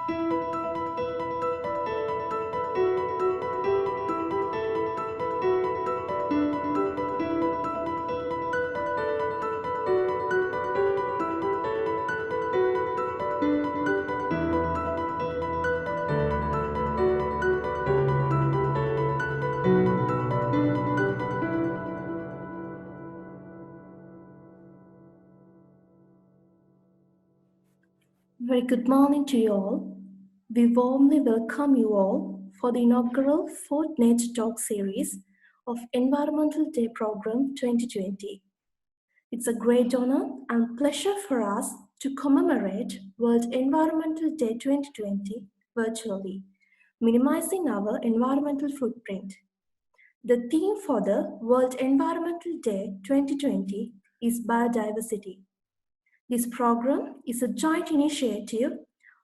Very good morning to you all. We warmly welcome you all for the inaugural fourth Nature Talk series of Environmental Day Program 2020. It's a great honor and pleasure for us to commemorate World Environmental Day 2020 virtually, minimizing our environmental footprint. The theme for the World Environmental Day 2020 is biodiversity. This program is a joint initiative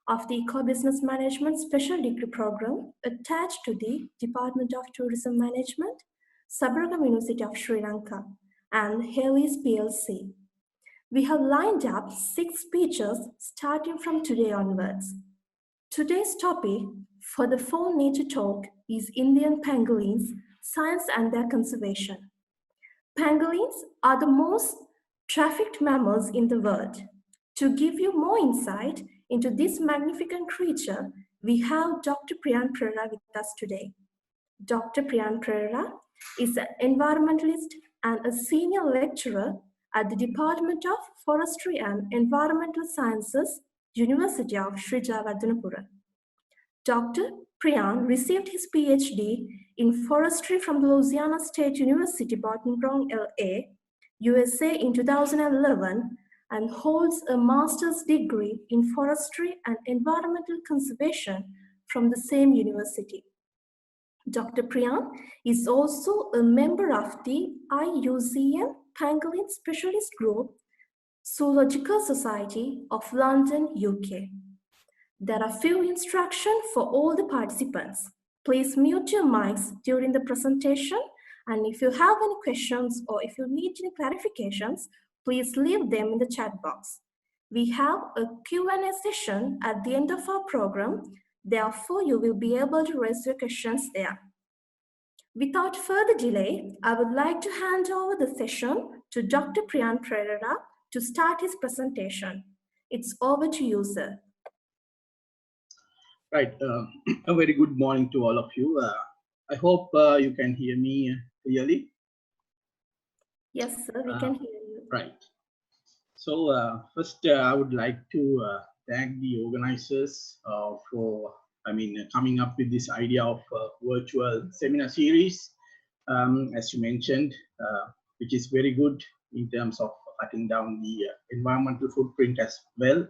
of the Eco-Business Management Special Degree Program attached to the Department of Tourism Management, Sabaragam University of Sri Lanka, and Haley's PLC. We have lined up 6 speeches starting from today onwards. Today's topic for the Fall Nature Talk is Indian pangolins, science and their conservation. Pangolins are the most trafficked mammals in the world. To give you more insight into this magnificent creature, we have Dr. Priyan Perera with us today. Dr. Priyan Perera is an environmentalist and a senior lecturer at the Department of Forestry and Environmental Sciences, University of Sri Jayewardenepura. Dr. Priyan received his PhD in forestry from the Louisiana State University, Baton Rouge, LA, USA in 2011 and holds a master's degree in forestry and environmental conservation from the same university. Dr. Priyan is also a member of the IUCN Pangolin Specialist Group, Zoological Society of London, UK. There are few instructions for all the participants. Please mute your mics during the presentation, and if you have any questions or if you need any clarifications, please leave them in the chat box. We have a Q&A session at the end of our program. Therefore, you will be able to raise your questions there. Without further delay, I would like to hand over the session to Dr. Priyan Perera to start his presentation. It's over to you, sir. Right. A very good morning to all of you. I hope you can hear me clearly. Yes, sir, we can hear you. Right. So first, I would like to thank the organizers for, coming up with this idea of virtual seminar series, as you mentioned, which is very good in terms of cutting down the environmental footprint as well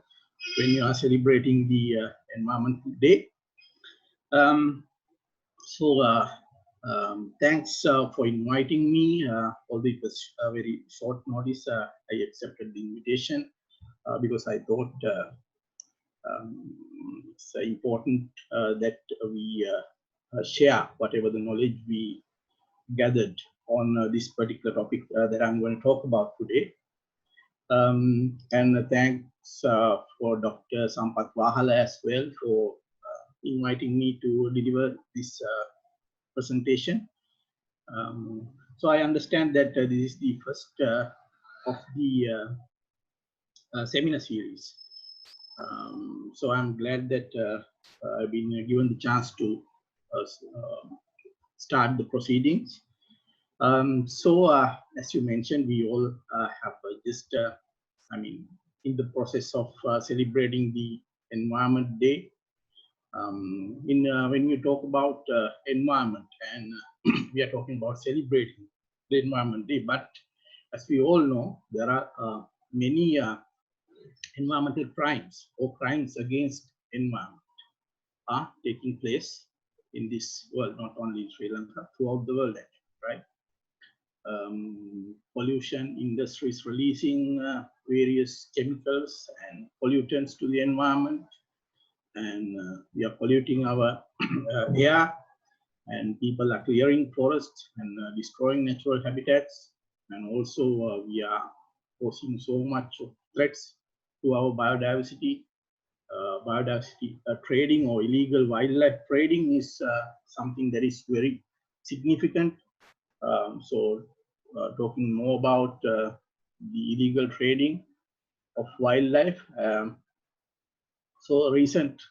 when you are celebrating the Environmental Day. Thanks for inviting me. Although it was a very short notice, I accepted the invitation because I thought it's important that we share whatever the knowledge we gathered on this particular topic that I'm going to talk about today. And thanks for Dr. Sampath Wahala as well for inviting me to deliver this presentation. So I understand that this is the first of the seminar series. So I'm glad that I've been given the chance to start the proceedings. As you mentioned, we all have just, in the process of celebrating the Environment Day. When you talk about environment, and we are talking about celebrating the Environment Day, but as we all know, there are many environmental crimes or crimes against environment are taking place in this world, not only in Sri Lanka, throughout the world, right? Pollution, industries releasing various chemicals and pollutants to the environment, and we are polluting our air, and people are clearing forests and destroying natural habitats, and also we are posing so much threats to our biodiversity biodiversity trading or illegal wildlife trading is something that is very significant. So talking more about the illegal trading of wildlife. So recent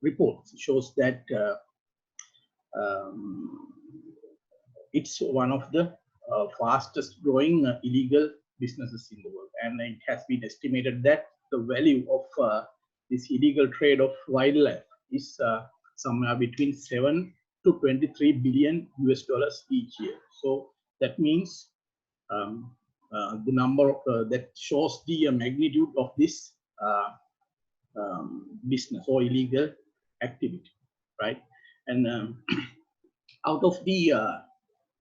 reports shows that um, it's one of the fastest growing illegal businesses in the world, and it has been estimated that the value of this illegal trade of wildlife is somewhere between 7 to 23 billion US dollars each year. So that means the number that shows the magnitude of this business or illegal activity, right? And out of the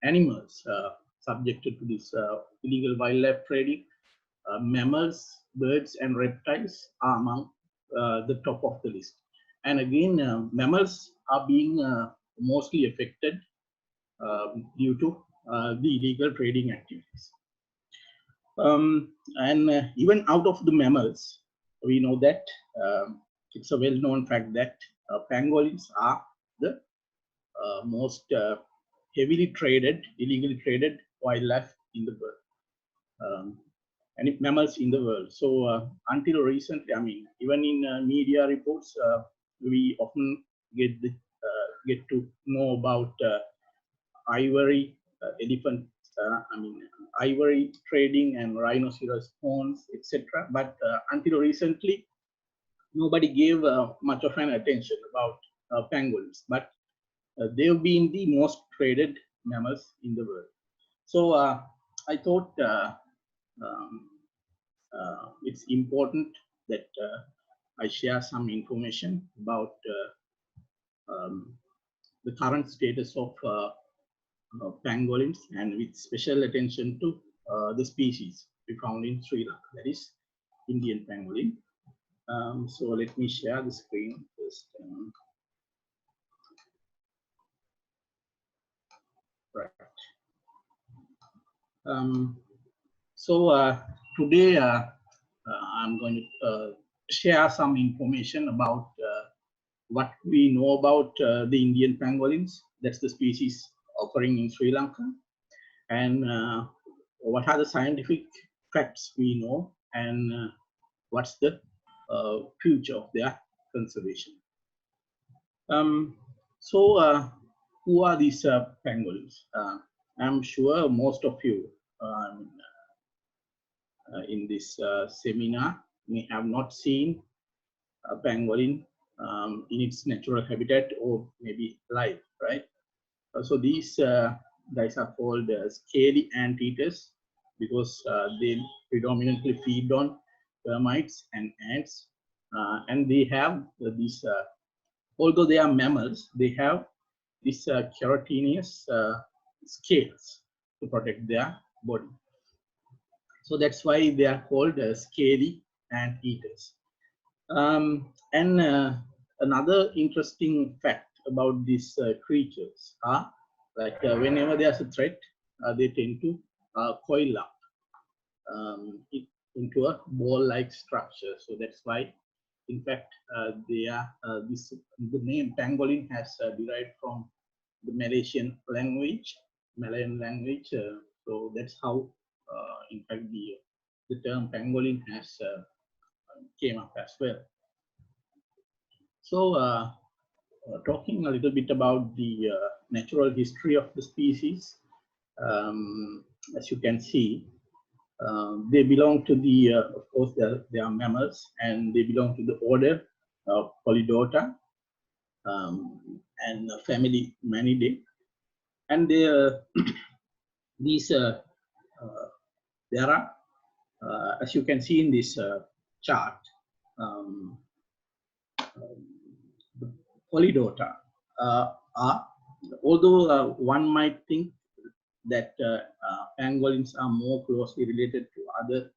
animals subjected to this illegal wildlife trading, mammals, birds, and reptiles are among the top of the list. And again, mammals are being mostly affected due to the illegal trading activities. And even out of the mammals, we know that it's a well-known fact that pangolins are the most heavily traded, illegally traded wildlife in the world, and mammals in the world. So until recently, I mean, even in media reports, we often get to know about ivory, elephant, ivory trading and rhinoceros horns, etc. But until recently, nobody gave much of an attention about pangolins. But they've been the most traded mammals in the world. So I thought um, it's important that I share some information about the current status of pangolins, and with special attention to the species we found in Sri Lanka, that is Indian pangolin. So let me share the screen first. Right. So today I'm going to share some information about what we know about the Indian pangolins. That's the species occurring in Sri Lanka, and what are the scientific facts we know, and what's the future of their conservation. So who are these pangolins? I'm sure most of you in this seminar may have not seen a pangolin in its natural habitat or maybe live, right? So these guys are called scaly anteaters because they predominantly feed on termites and ants, and they have these, although they are mammals, they have these keratinous scales to protect their body. So that's why they are called scaly anteaters. And another interesting fact about these creatures are like whenever there's a threat, they tend to coil up into a ball-like structure. So that's why, in fact, they are the name pangolin has derived from the Malaysian language, Malayan language. So that's how, in fact, the term pangolin has came up as well. So talking a little bit about the natural history of the species, as you can see, they belong to the, of course, they are mammals, and they belong to the order Polydota and family Manidae. And these there are, as you can see in this chart, the Polydota are, although one might think that pangolins are more closely related to other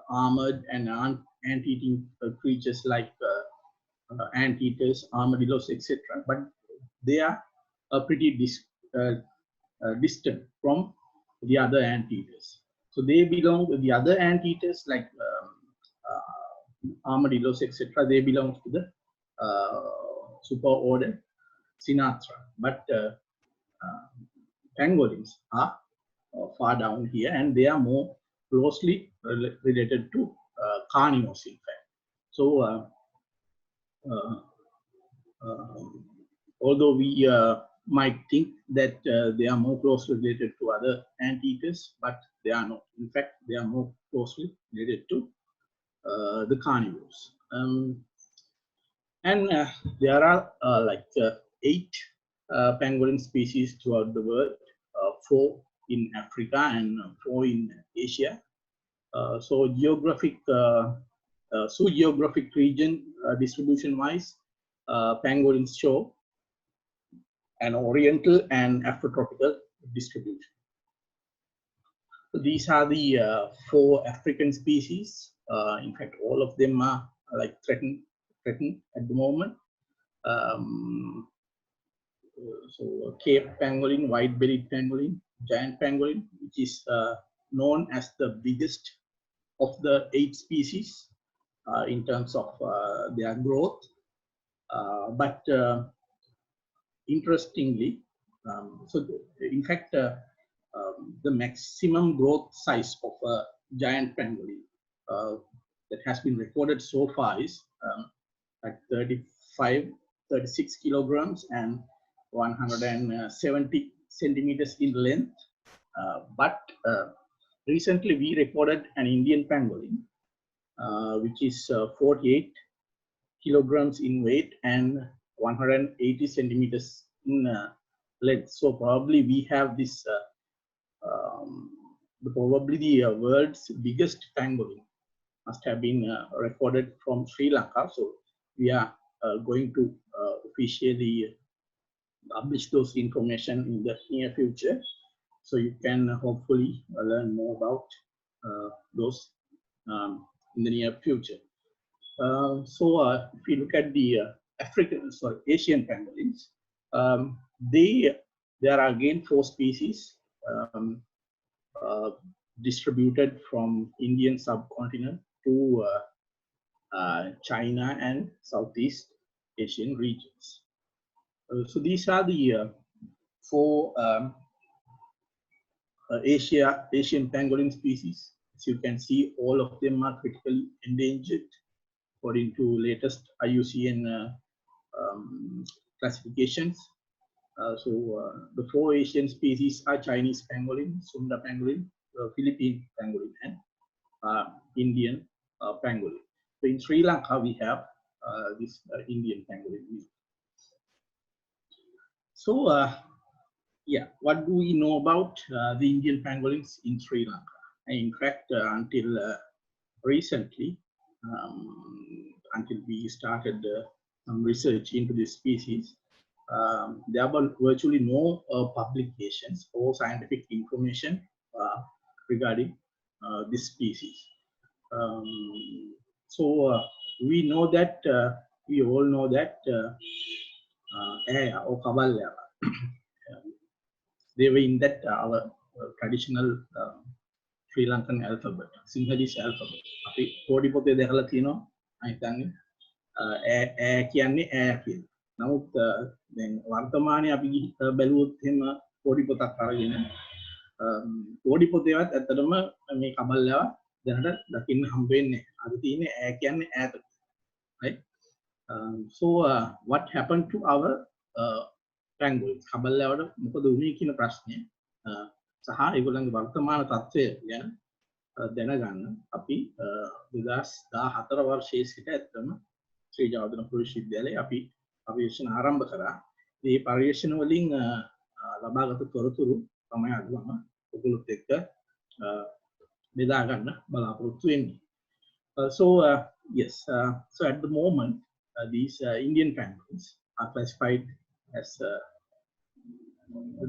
armored and ant-eating creatures like anteaters, armadillos, etc., but they are pretty distant from the other anteaters. So they belong to the other anteaters like armadillos, etc., they belong to the superorder Sinatra. But pangolins are far down here, and they are more closely related to carnivores, in fact. So, although we might think that they are more closely related to other anteaters, but they are not. In fact, they are more closely related to the carnivores. And there are like 8 pangolin species throughout the world, 4 in Africa and 4 in Asia. So geographic region distribution-wise, pangolins show an oriental and afrotropical distribution. So these are the 4 African species. In fact, all of them are like threatened at the moment. So Cape pangolin, white-bellied pangolin, giant pangolin, which is known as the biggest of the 8 species in terms of their growth. But interestingly, in fact, the maximum growth size of a giant pangolin that has been recorded so far is like 36 kilograms and 170 centimeters in length. But recently we recorded an Indian pangolin, which is 48 kilograms in weight and 180 centimeters in length. So probably we have this, probably the world's biggest pangolin must have been recorded from Sri Lanka. So we are going to officially publish those information in the near future. So you can hopefully learn more about those in the near future. If you look at the Asian pangolins, there are again 4 species distributed from Indian subcontinent to China and Southeast Asian regions. So these are the 4 Asian pangolin species. As you can see, all of them are critically endangered according to latest IUCN classifications. The 4 Asian species are Chinese pangolin, Sunda pangolin, Philippine pangolin, and Indian pangolin. So in Sri Lanka, we have this Indian pangolin. So yeah, what do we know about the Indian pangolins in Sri Lanka? In fact, until recently, until we started some research into this species, there were virtually no publications or scientific information regarding this species. We know that, we all know that or Kabalya, they were in that our traditional Sri Lankan alphabet, Sinhalese alphabet. අපි කෝඩි පොතේ දැකලා තියෙනවා මම හිතන්නේ ඈ කියන්නේ ඈ කියලා. නමුත් දැන් වර්තමානයේ අපි බැලුවොත් එහෙම කෝඩි පොතක් අරගෙන කෝඩි පොතේවත් ඇත්තටම මේ කබල්ලාව දැනට දකින්න හම්බ වෙන්නේ නැහැ. අද තියෙන්නේ ඈ කියන්නේ ඈත. Right? What happened to our pangolins? කබල්ලාවට මොකද වුනේ කියන ප්‍රශ්නේ සහ ඒගොල්ලන්ගේ වර්තමාන තත්ත්වය ගැන දැනගන්න අපි 2014 වර්ෂයේ සිට ඇත්තම ශ්‍රී ජයවර්ධනපුර විශ්වවිද්‍යාලයේ අපි පරීක්ෂණ ආරම්භ කරා. මේ පරීක්ෂණ වලින් ලබාගත් තොරතුරු තමයි අද මම ඔයගොල්ලොත් එක්ක බෙදා ගන්න බලාපොරොත්තු වෙන්නේ. So at the moment these Indian pangolins are classified as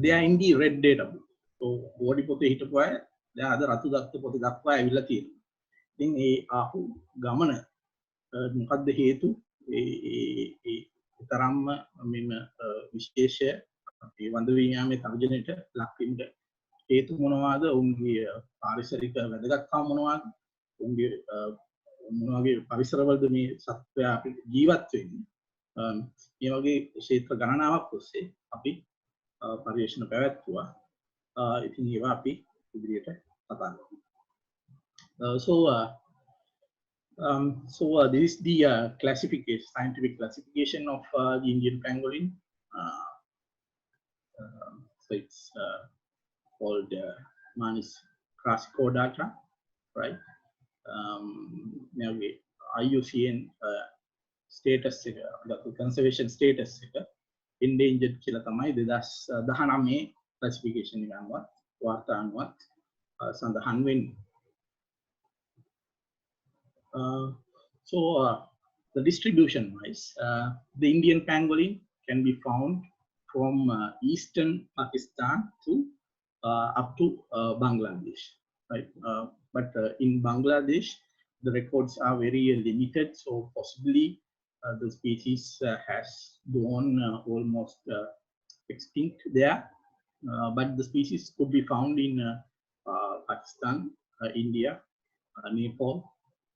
they are in the red data book. So body පොතේ හිටපු අය දැන් අද රතු දත්ත පොතේ දක්වා ඇවිල්ලා තියෙනවා. ඉතින් ඒ ආපු ගමන මොකක්ද හේතු? ඒ තරම්ම මෙන්න විශේෂ අපේ වඳ විඥානයේ තර්ජනයට ලක් වීමට හේතු මොනවාද? උන්ගේ පාරිසරික වැදගත්කම් මොනවාද? උන්ගේ මොනවාගේ පරිසරවලද මේ සත්වයා අපිට ජීවත් වෙන්නේ. මේ වගේ ක්ෂේත්‍ර ගණනාවක් ඔස්සේ අපි පරිශන පැවැත්වුවා. ඉතින් ඒවා අපි ඉදිරියට කතා කරමු. So this is the classification, scientific classification of the Indian pangolin. So it's called Manis crassicaudata, right? IUCN status එක, conservation status එක endangered කියලා තමයි 2019 classification එක අනුව වාර්තා අනුව සඳහන් වෙන්නේ. So the distribution wise, the Indian pangolin can be found from eastern Pakistan to up to Bangladesh, right? But in Bangladesh, the records are very limited, so possibly the species has gone almost extinct there. But the species could be found in Pakistan, India, Nepal,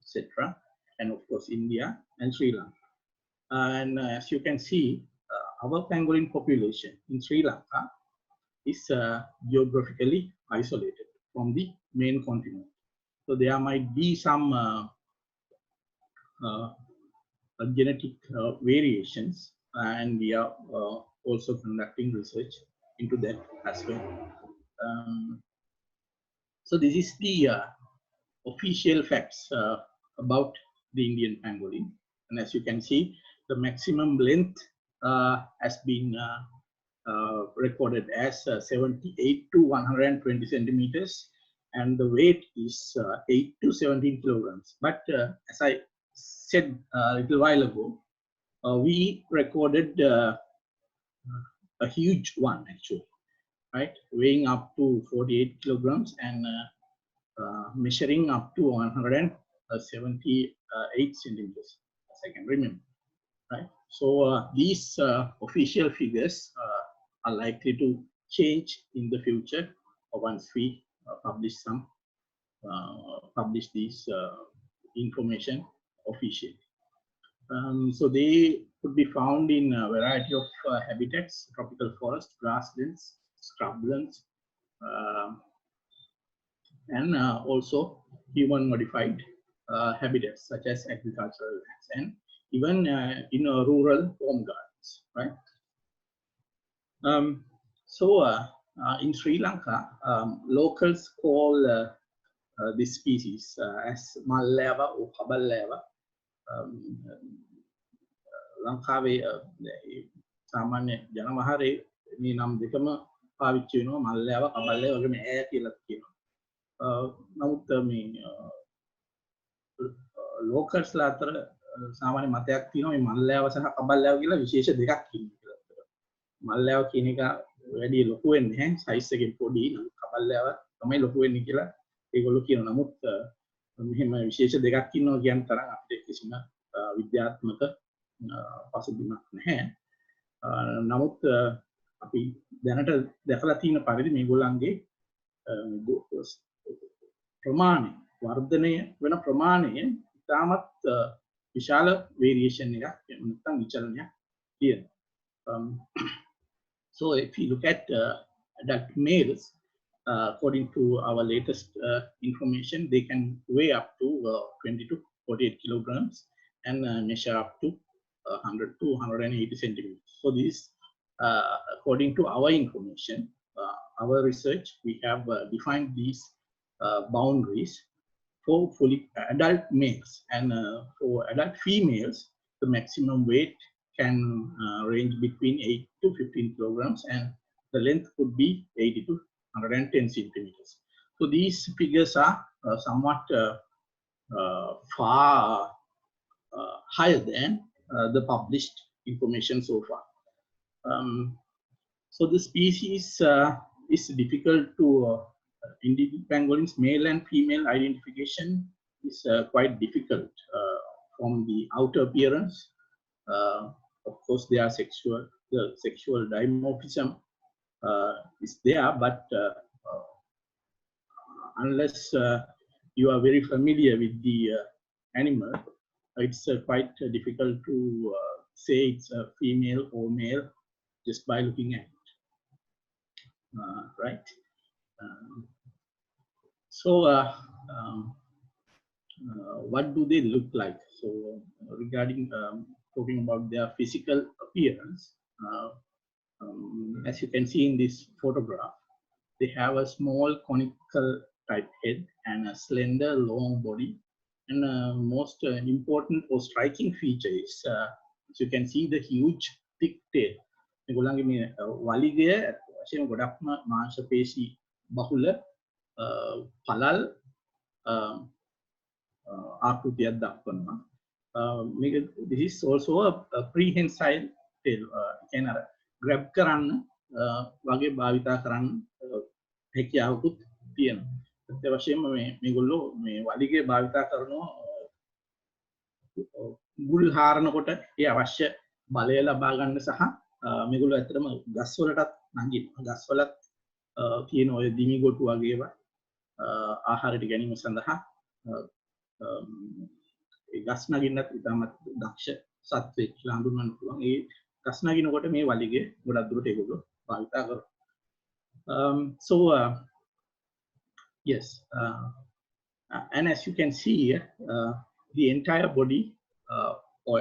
etc., and of course India and Sri Lanka. And as you can see, our pangolin population in Sri Lanka is geographically isolated from the main continent. So there might be some genetic variations, and we are also conducting research into that as well. So this is the official facts about the Indian pangolin, and as you can see, the maximum length has been recorded as 78 to 120 centimeters, and the weight is 8 to 17 kilograms. But as I said a little while ago, we recorded a huge one actually, right, weighing up to 48 kilograms and measuring up to 178 centimeters, as I can remember, right? So these official figures are likely to change in the future once we publish these information officially. So they could be found in a variety of habitats: tropical forest, grasslands, scrublands, and also human modified habitats such as agricultural lands, and even in rural home gardens, right? So in Sri Lanka, locals call this species as Malay or Malay. ලංකාවේ සාමාන්‍ය ජනවහරේ මේ නම් දෙකම පාවිච්චි වෙනවා, මල්ලෑව කබල්ලෑව වගේ මේ ඈ කියලා කියනවා. නමුත් මේ ලෝකල්ස්ලා අතර සාමාන්‍ය මතයක් තියෙනවා මේ මල්ලෑව සහ කබල්ලෑව කියලා විශේෂ දෙකක් ඉන්නවා කියලා. මල්ලෑව කියන එක වැඩි ලොකු වෙන්නේ නැහැ, සයිස් එකෙන් පොඩි. කබල්ලෑව තමයි ලොකු වෙන්නේ කියලා ඒගොල්ලෝ කියනවා. නමුත් මෙහෙම විශේෂ දෙකක් ඉන්නවා කියන තරම් අපිට කිසිම විද්‍යාත්මක පසුබිමක් නැහැ. නමුත් අපි දැනට දැකලා තියෙන පරිදි මේගොල්ලන්ගේ ප්‍රමාණය, වර්ධනය වෙන ප්‍රමාණය ඉතාමත් විශාල වේරියේෂන් එකක් නැත්නම් විචලනයක් තියෙනවා. So if you look at adult males, according to our latest information, they can weigh up to 20 to 48 kilograms and measure up to 100 to 180 centimeters. So this, according to our information, our research, we have defined these boundaries for fully adult males, and for adult females, the maximum weight can range between 8 to 15 kilograms, and the length could be 80 to 110 centimeters. So these figures are somewhat far higher than the published information so far. So the species is difficult to Indian pangolins, male and female identification is quite difficult from the outer appearance. Of course, they are the sexual dimorphism is there, but unless you are very familiar with the animal, it's quite difficult to say it's a female or male just by looking at it, right? Um, so, what do they look like? So, regarding talking about their physical appearance, as you can see in this photograph, they have a small conical type head and a slender long body. And most important or striking feature is, as you can see, the huge thick tail. මේගොල්ලන්ගේ මේ වලිගය වශයෙන් ගොඩක්ම මාංශපේශී බහුල පළල් ආකෘතියක් දක්වනවා. This is also a prehensile tail. කියන්නේ අර grab කරන්න වගේ භාවිතා කරන්න හැකියාවකුත් තියෙනවා. ඒ වශයෙන්ම මේගොල්ලෝ මේ වලිගය භාවිතා කරනවා මුල් හාරනකොට ඒ අවශ්‍ය බලය ලබා ගන්න සහ මේගොල්ලෝ ඇත්තටම ගස් වලටත් නගිනවා. ගස් වලත් තියෙන ඔය දිමි ගොටු වගේ ඒවා ආහාරයට ගැනීම සඳහා ඒ ගස් නගින්නත් ඉතාමත් දක්ෂ සත්වෙක් කියලා හඳුන්වන්න පුළුවන්. ඒ ගස් නගිනකොට මේ වලිගය ගොඩක් දුරට ඒගොල්ලෝ භාවිතා කරනවා. So yes, and as you can see here, the entire body or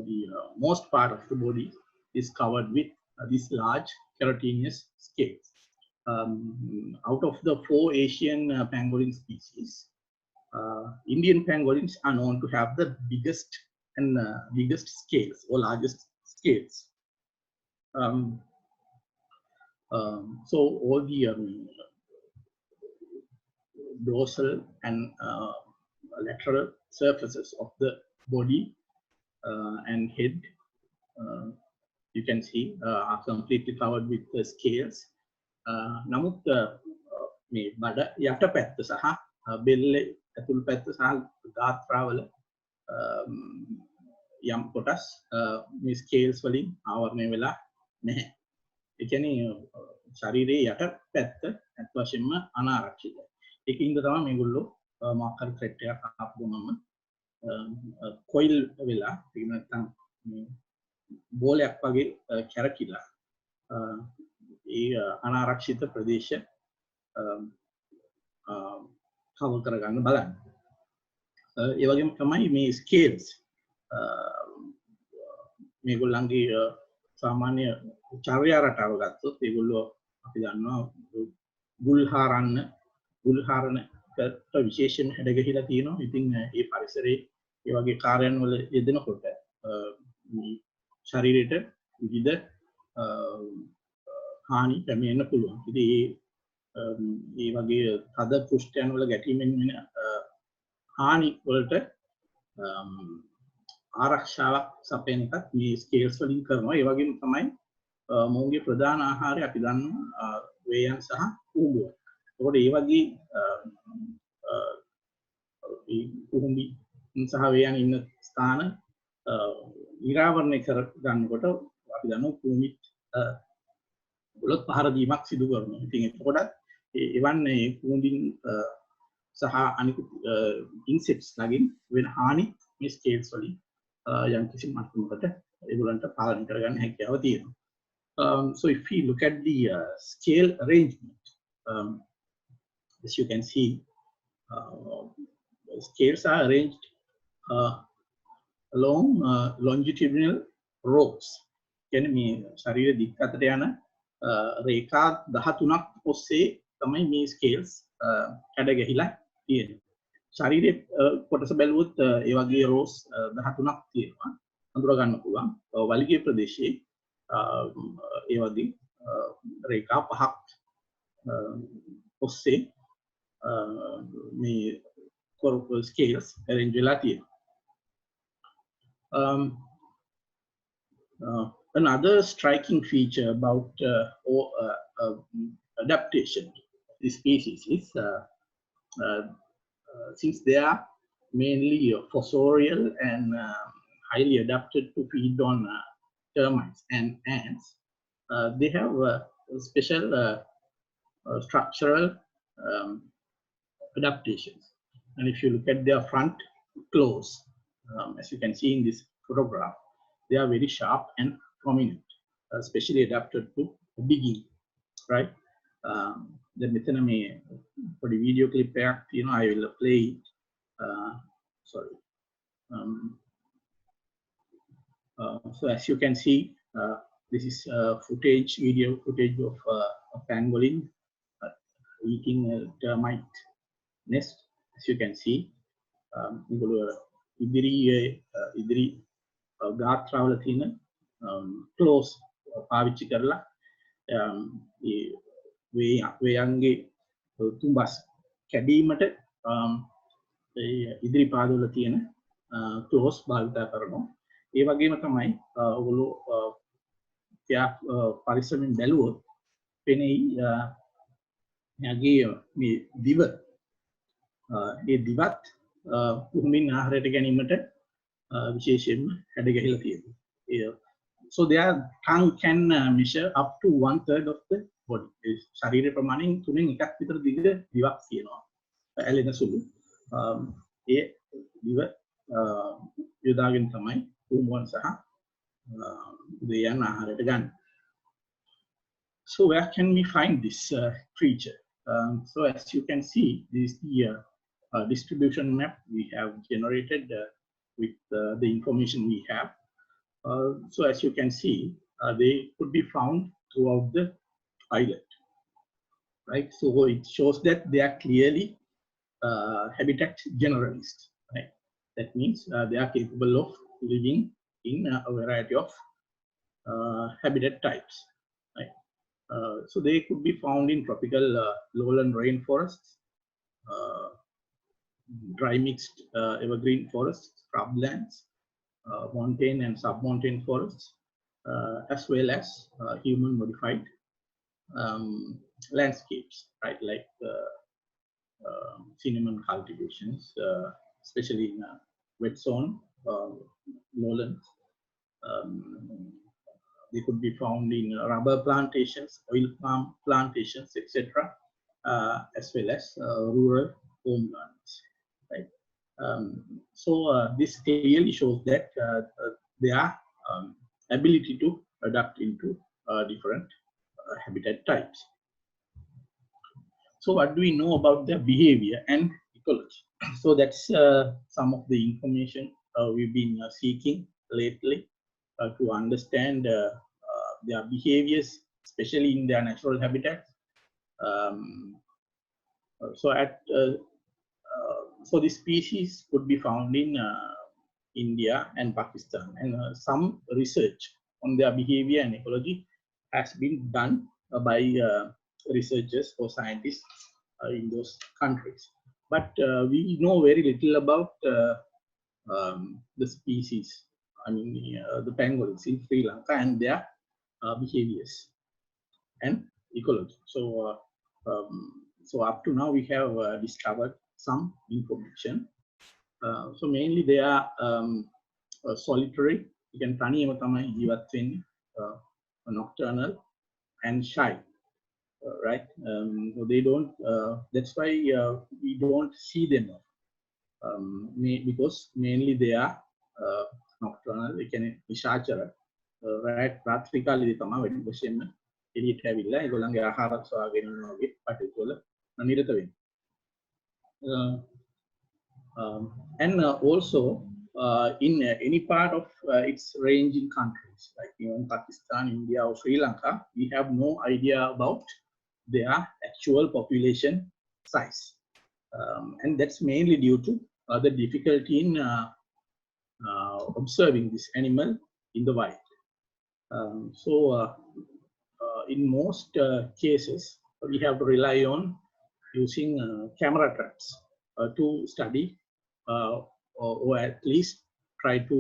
the most part of the body is covered with these large keratinous scales. Out of the 4 Asian pangolin species, Indian pangolins are known to have the biggest scales or largest scales. So all the dorsal and lateral surfaces of the body and head, you can see, are completely covered with the scales. නමුත් මේ බඩ යට පැත්ත සහ බෙල්ල ඇතුළු පැත්ත සහ ගාත්‍රාවල යම් කොටස් මේ ස්කේල්ස් වලින් ආවරණය වෙලා නැහැ. ඒ කියන්නේ ශරීරයේ යට පැත්ත අත් වශයෙන්ම අනාරක්ෂිතයි. ඒකින්ද තමයි මේගොල්ලෝ මොකක් හරි ත්‍රෙට් එකක් ආපු ගමන්ම කොයිල් වෙලා එහෙම නැත්නම් බෝලයක් වගේ කැරකිලා ඒ අනාරක්ෂිත ප්‍රදේශ කවර් කරගන්න බලන්න. ඒ වගේම තමයි මේ ස්කේල්ස් මේගොල්ලන්ගේ සාමාන්‍ය චර්යා රටාව ගත්තොත් ඒගොල්ලෝ අපි දන්නවා ගුල් හාරනකට විශේෂයෙන් හැඩගැහිලා තියෙනවා. ඉතින් ඒ පරිසරයේ ඒ වගේ කාර්යයන් වල යෙදෙනකොට ශරීරයට විවිධ හානි පැමිණෙන්න පුළුවන්. ඉතින් ඒ වගේ තද පෘෂ්ඨයන් වල ගැටීමෙන් වෙන හානි වලට ආරක්ෂාවක් සපයන එකත් මේ ස්කේල්ස් වලින් කරනවා. ඒ වගේම තමයි මොහුගේ ප්‍රධාන ආහාරය අපි දන්නවා වේයන් සහ කුඹුව. ඒකට ඒ වගේ කුඹි සහ වේයන් ඉන්න ස්ථාන නිරාවරණය කර ගන්නකොට අපි දන්නවා කුඹිත් වලත් පහර දීමක් සිදු කරනවා. ඉතින් එතකොටත් එවන් මේ කුඹින් සහ අනිකුත් ඉන්සෙක්ට්ස් ලගින් වෙන හානි මේ ස්කේල්ස් වලින් යම් කිසි මට්ටමකට ඒගොල්ලන්ට පාලනය කරගන්න හැකියාව තියෙනවා. So if we look at the scale arrangement, as you can see, scales are arranged along longitudinal rows. කියන්නේ මේ ශරීර දික් අතට යන රේඛා 13ක් ඔස්සේ තමයි මේ ස්කේල්ස් හැඩ ගැහිලා තියෙන්නේ. ශරීරයේ කොටස බැලුවොත් ඒ වගේ රෝස් 13ක් තියෙනවා. අඳුර ගන්න පුළුවන්. වලිගය ප්‍රදේශයේ ඒ වගේ රේඛා 5ක් ඔස්සේ මේ corporal scales arrange වෙලා තියෙනවා. Another striking feature about adaptation of this species is since they are mainly fossorial and highly adapted to feed on termites and ants, they have special structural adaptations. And if you look at their front claws. As you can see in this photograph, they are very sharp and prominent, especially adapted to digging, right? The මෙතන මේ පොඩි video clip එකක් තියෙනවා. I will play it. Sorry. So as you can see, this is video footage of a pangolin eating a termite nest. As you can see, ඉදිරි ගාත්‍රාවල තියෙන claws පාවිච්චි කරලා වේයන්ගේ තුඹස් කැඩීමට ඉදිරි පාදවල තියෙන claws භාවිත කරනවා. ඒ වගේම තමයි ඔයගොල්ලෝ පරිස්සමෙන් බැලුවොත් පෙනෙයි එයාගේ මේ දිව ඒ දිවත් උහුමින් ආහාරයට ගැනීමට විශේෂයෙන්ම හැඩගැහිලා තියෙනවා. So their tongue can measure up to 1/3 of the body. ශරීර ප්‍රමාණයෙන් 3/1 විතර දිග දිවක් තියෙනවා. ඇලෙන සුළු. ඒ දිව යොදාගෙන තමයි උමුවන් සහ දෙයයන් ආහාරයට ගන්න. So where can we find this creature? So as you can see, this is the distribution map we have generated with the information we have. So as you can see, they could be found throughout the island, right? So it shows that they are clearly habitat generalists, right? That means they are capable of living in a variety of habitat types, right? So they could be found in tropical lowland rainforests, dry mixed evergreen forests, scrublands, mountain and sub-mountain forests, as well as human modified landscapes, right? Like cinnamon cultivations, especially in wet zone, lowlands. They could be found in rubber plantations, oil palm plantations, etc., as well as rural homelands, right? So this clearly shows that their ability to adapt into different habitat types. So what do we know about their behavior and ecology? So that's some of the information we've been seeking lately to understand their behaviors, especially in their natural habitats. So this species could be found in India and Pakistan, and some research on their behavior and ecology has been done by researchers or scientists in those countries. But we know very little about the species, I mean the pangolins in Sri Lanka and their behaviors and ecology. So up to now we have discovered some information. So mainly they are solitary. You can තනියම තමයි ජීවත් වෙන්නේ, nocturnal and shy, right? They don't. That's why we don't see them because mainly they are nocturnal. They can නිශාචර, right? රාත්‍රී කාලේදී තමයි වැඩි වශයෙන්ම එළියට ඇවිල්ලා ඒගොල්ලන්ගේ ආහාර සොයාගෙන යන වගේ කටයුතු වල නිරත වෙන්නේ. And also in any part of its range in countries like even Pakistan, India, or Sri Lanka, we have no idea about their actual population size, and that's mainly due to the difficulty in observing this animal in the wild. In most cases, we have to rely on using camera traps to study or at least try to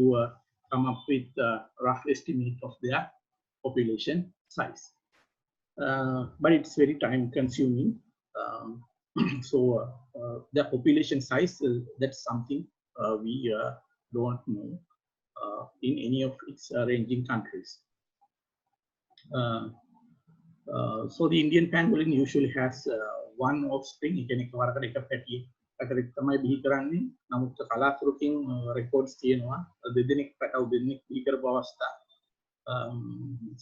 come up with a rough estimate of their population size. But it's very time consuming. So their population size, that's something we don't know in any of its ranging countries. So the Indian pangolin usually has one offspring. අතරක් තමයි බිහි කරන්නේ. නමුත් කලාතුරකින් records තියෙනවා දෙදෙනෙක් පැටව දෙන්නෙක් බිහි කරපු අවස්ථා.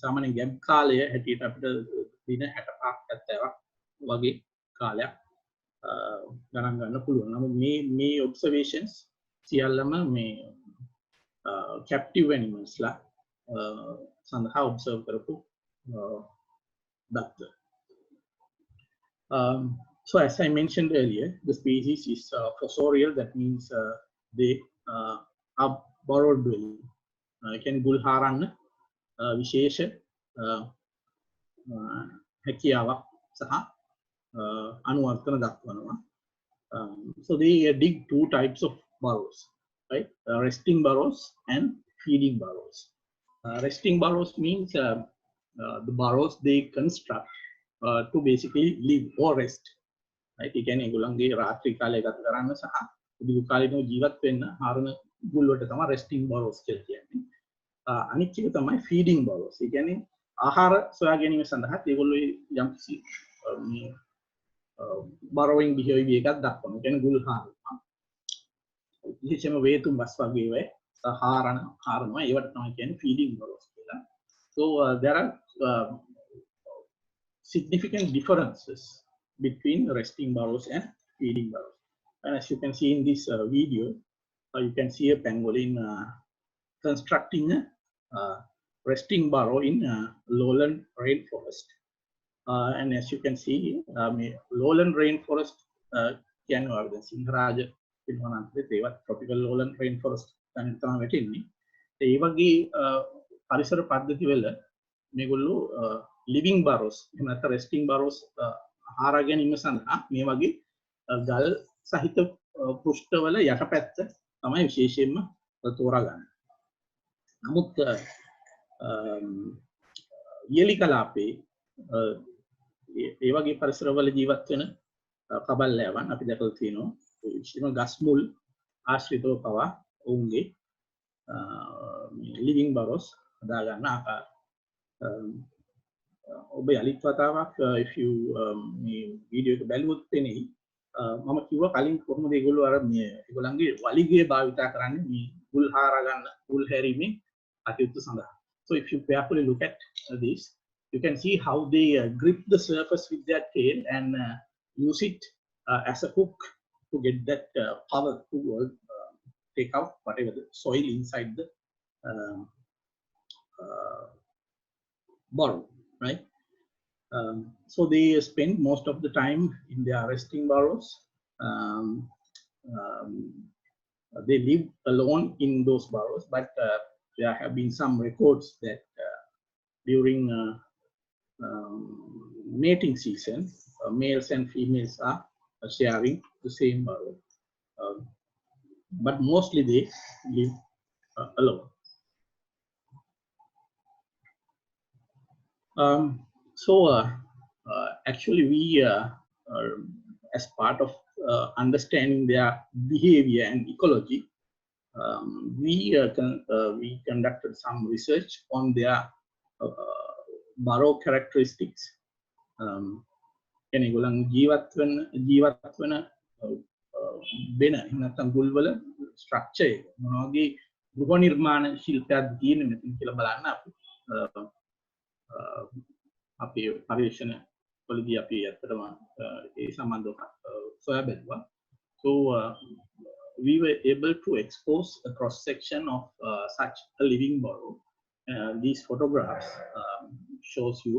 සාමාන්‍ය ගැබ් කාලය හැටියට අපිට දින 65ක් 70ක් වගේ කාලයක් ගණන් ගන්න පුළුවන්. නමුත් මේ ඔබ්සර්වේෂන්ස් සියල්ලම මේ captive animals ලා සඳහා ඔබ්සර්ව් කරපු දත්ත. So as I mentioned earlier, the species is fossorial. That means they are burrow dwelling. Can ගුල්හාරන්න විශේෂ හැකියාවක් සහ අනුවර්තන දක්වනවා. So they dig two types of burrows, right? Resting burrows and feeding burrows. Resting burrows means the burrows they construct to basically live or rest. Right? ඒ කියන්නේ ඒගොල්ලන්ගේ රාත්‍රී කාලය ගත කරන්න සහ දිගු කාලීනව ජීවත් වෙන්න හරන ගුල් වලට තමයි resting burrows කියලා කියන්නේ. අනිත් එක තමයි feeding burrows. ඒ කියන්නේ ආහාර සොයා ගැනීම සඳහා ඒගොල්ලෝ යම්කිසි මේ burrowing behavior එකක් දක්වනවා. ඒ කියන්නේ ගුල් හාරනවා. විශේෂයෙන්ම වේතුම් බස් වගේ වේ හාරනවා. ඒවට තමයි කියන්නේ feeding burrows කියලා. So there are significant differences between resting burrows and feeding burrows. And as you can see in this video, you can see a pangolin constructing a resting burrow in lowland rainforest. And as you can see, lowland rainforest can have the Singharaja tropical lowland rainforest and ඒ වගේ පරිසර පද්ධති වල මේගොල්ලෝ living burrows එහෙම නැත්නම් resting burrows ආහාර ගැනීම සඳහා මේ වගේ ගල් සහිත පෘෂ්ඨවල යටපැත්ත තමයි විශේෂයෙන්ම තෝරාගන්නේ. නමුත් යෙලි කලාපේ ඒ වගේ පරිසරවල ජීවත් වෙන කබල්ලෑවන් අපි දැකලා තියෙනවා. විශේෂයෙන්ම ගස් මුල් ආශ්‍රිතව පවා ඔවුන්ගේ living burrows හදා ගන්න ආකාරය. ඔබ යලිත් වතාවක් if you මේ වීඩියෝ එක බැලුවොත් එනේ මම කිව්වා කලින් කොහොමද ඒගොල්ලෝ අර මේ ඒගොල්ලන්ගේ වලිගය භාවිතා කරන්නේ මේ ගුල් හාර ගන්න ගුල් හැරීමේ අතිඋත්ත සඳහා. So if you carefully look at this, you can see how they grip the surface with their tail and use it as a hook to get that power to take out whatever the soil inside the burrow, right? So they spend most of the time in their resting burrows. They live alone in those burrows, but there have been some records that during mating season, males and females are sharing the same burrow, but mostly they live alone. So actually we as part of understanding their behavior and ecology, we conducted some research on their burrow characteristics. ඒගොල්ලන් ජීවත් වෙන වෙන නැත්නම් ගුල් වල structure එක මොන වගේ ගෘහ නිර්මාණ ශිල්පයක් තියෙන්නේ මෙතන කියලා බලන්න අපි පරිශන වලදී අපි ඇත්තටම ඒ සම්බන්ධව සොයා බැලුවා. So we were able to expose a cross section of such a living burrow. These photographs shows you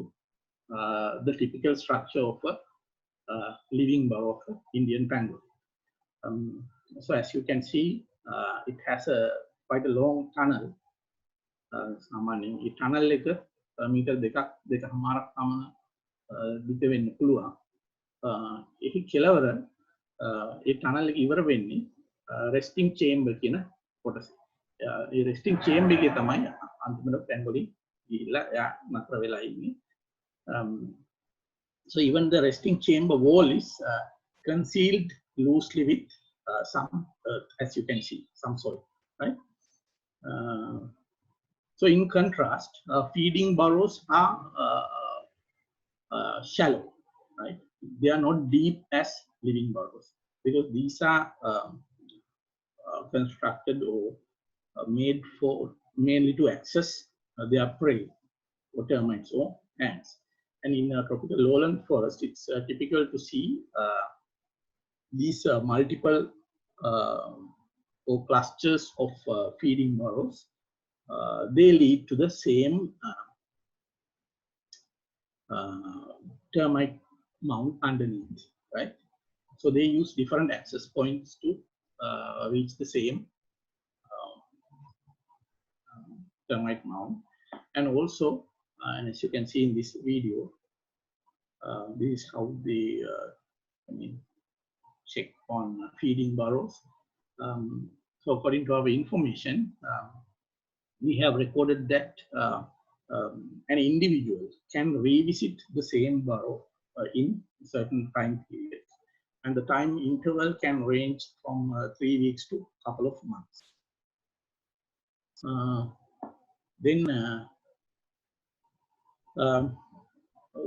the typical structure of a living burrow of an Indian pangolin. So as you can see, it has quite a long tunnel. සාමාන්‍යයෙන් මේ tunnel එක metre දෙකමාරක් පමණ දිග වෙන්න පුළුවන්. ඒකේ කෙළවර ඒ tunnel එක ඉවර වෙන්නේ resting chamber කියන කොටස. ඒ resting chamber එකේ තමයි අන්තිමට pangolin ගිහිල්ලා එයා නතර වෙලා ඉන්නේ. So even the resting chamber wall is concealed loosely with some earth, as you can see, some soil, right? So in contrast, feeding burrows are shallow, right? They are not deep as living burrows. because these are constructed or made for mainly to access their prey, or termites or ants. And in a tropical lowland forest, it's typical to see these multiple or clusters of feeding burrows. They lead to the same termite mound underneath, right? So they use different access points to reach the same termite mound. And also, and as you can see in this video, this is how they check on feeding burrows. So according to our information, we have recorded that an individual can revisit the same burrow in certain time periods. And the time interval can range from 3 weeks to a couple of months. Then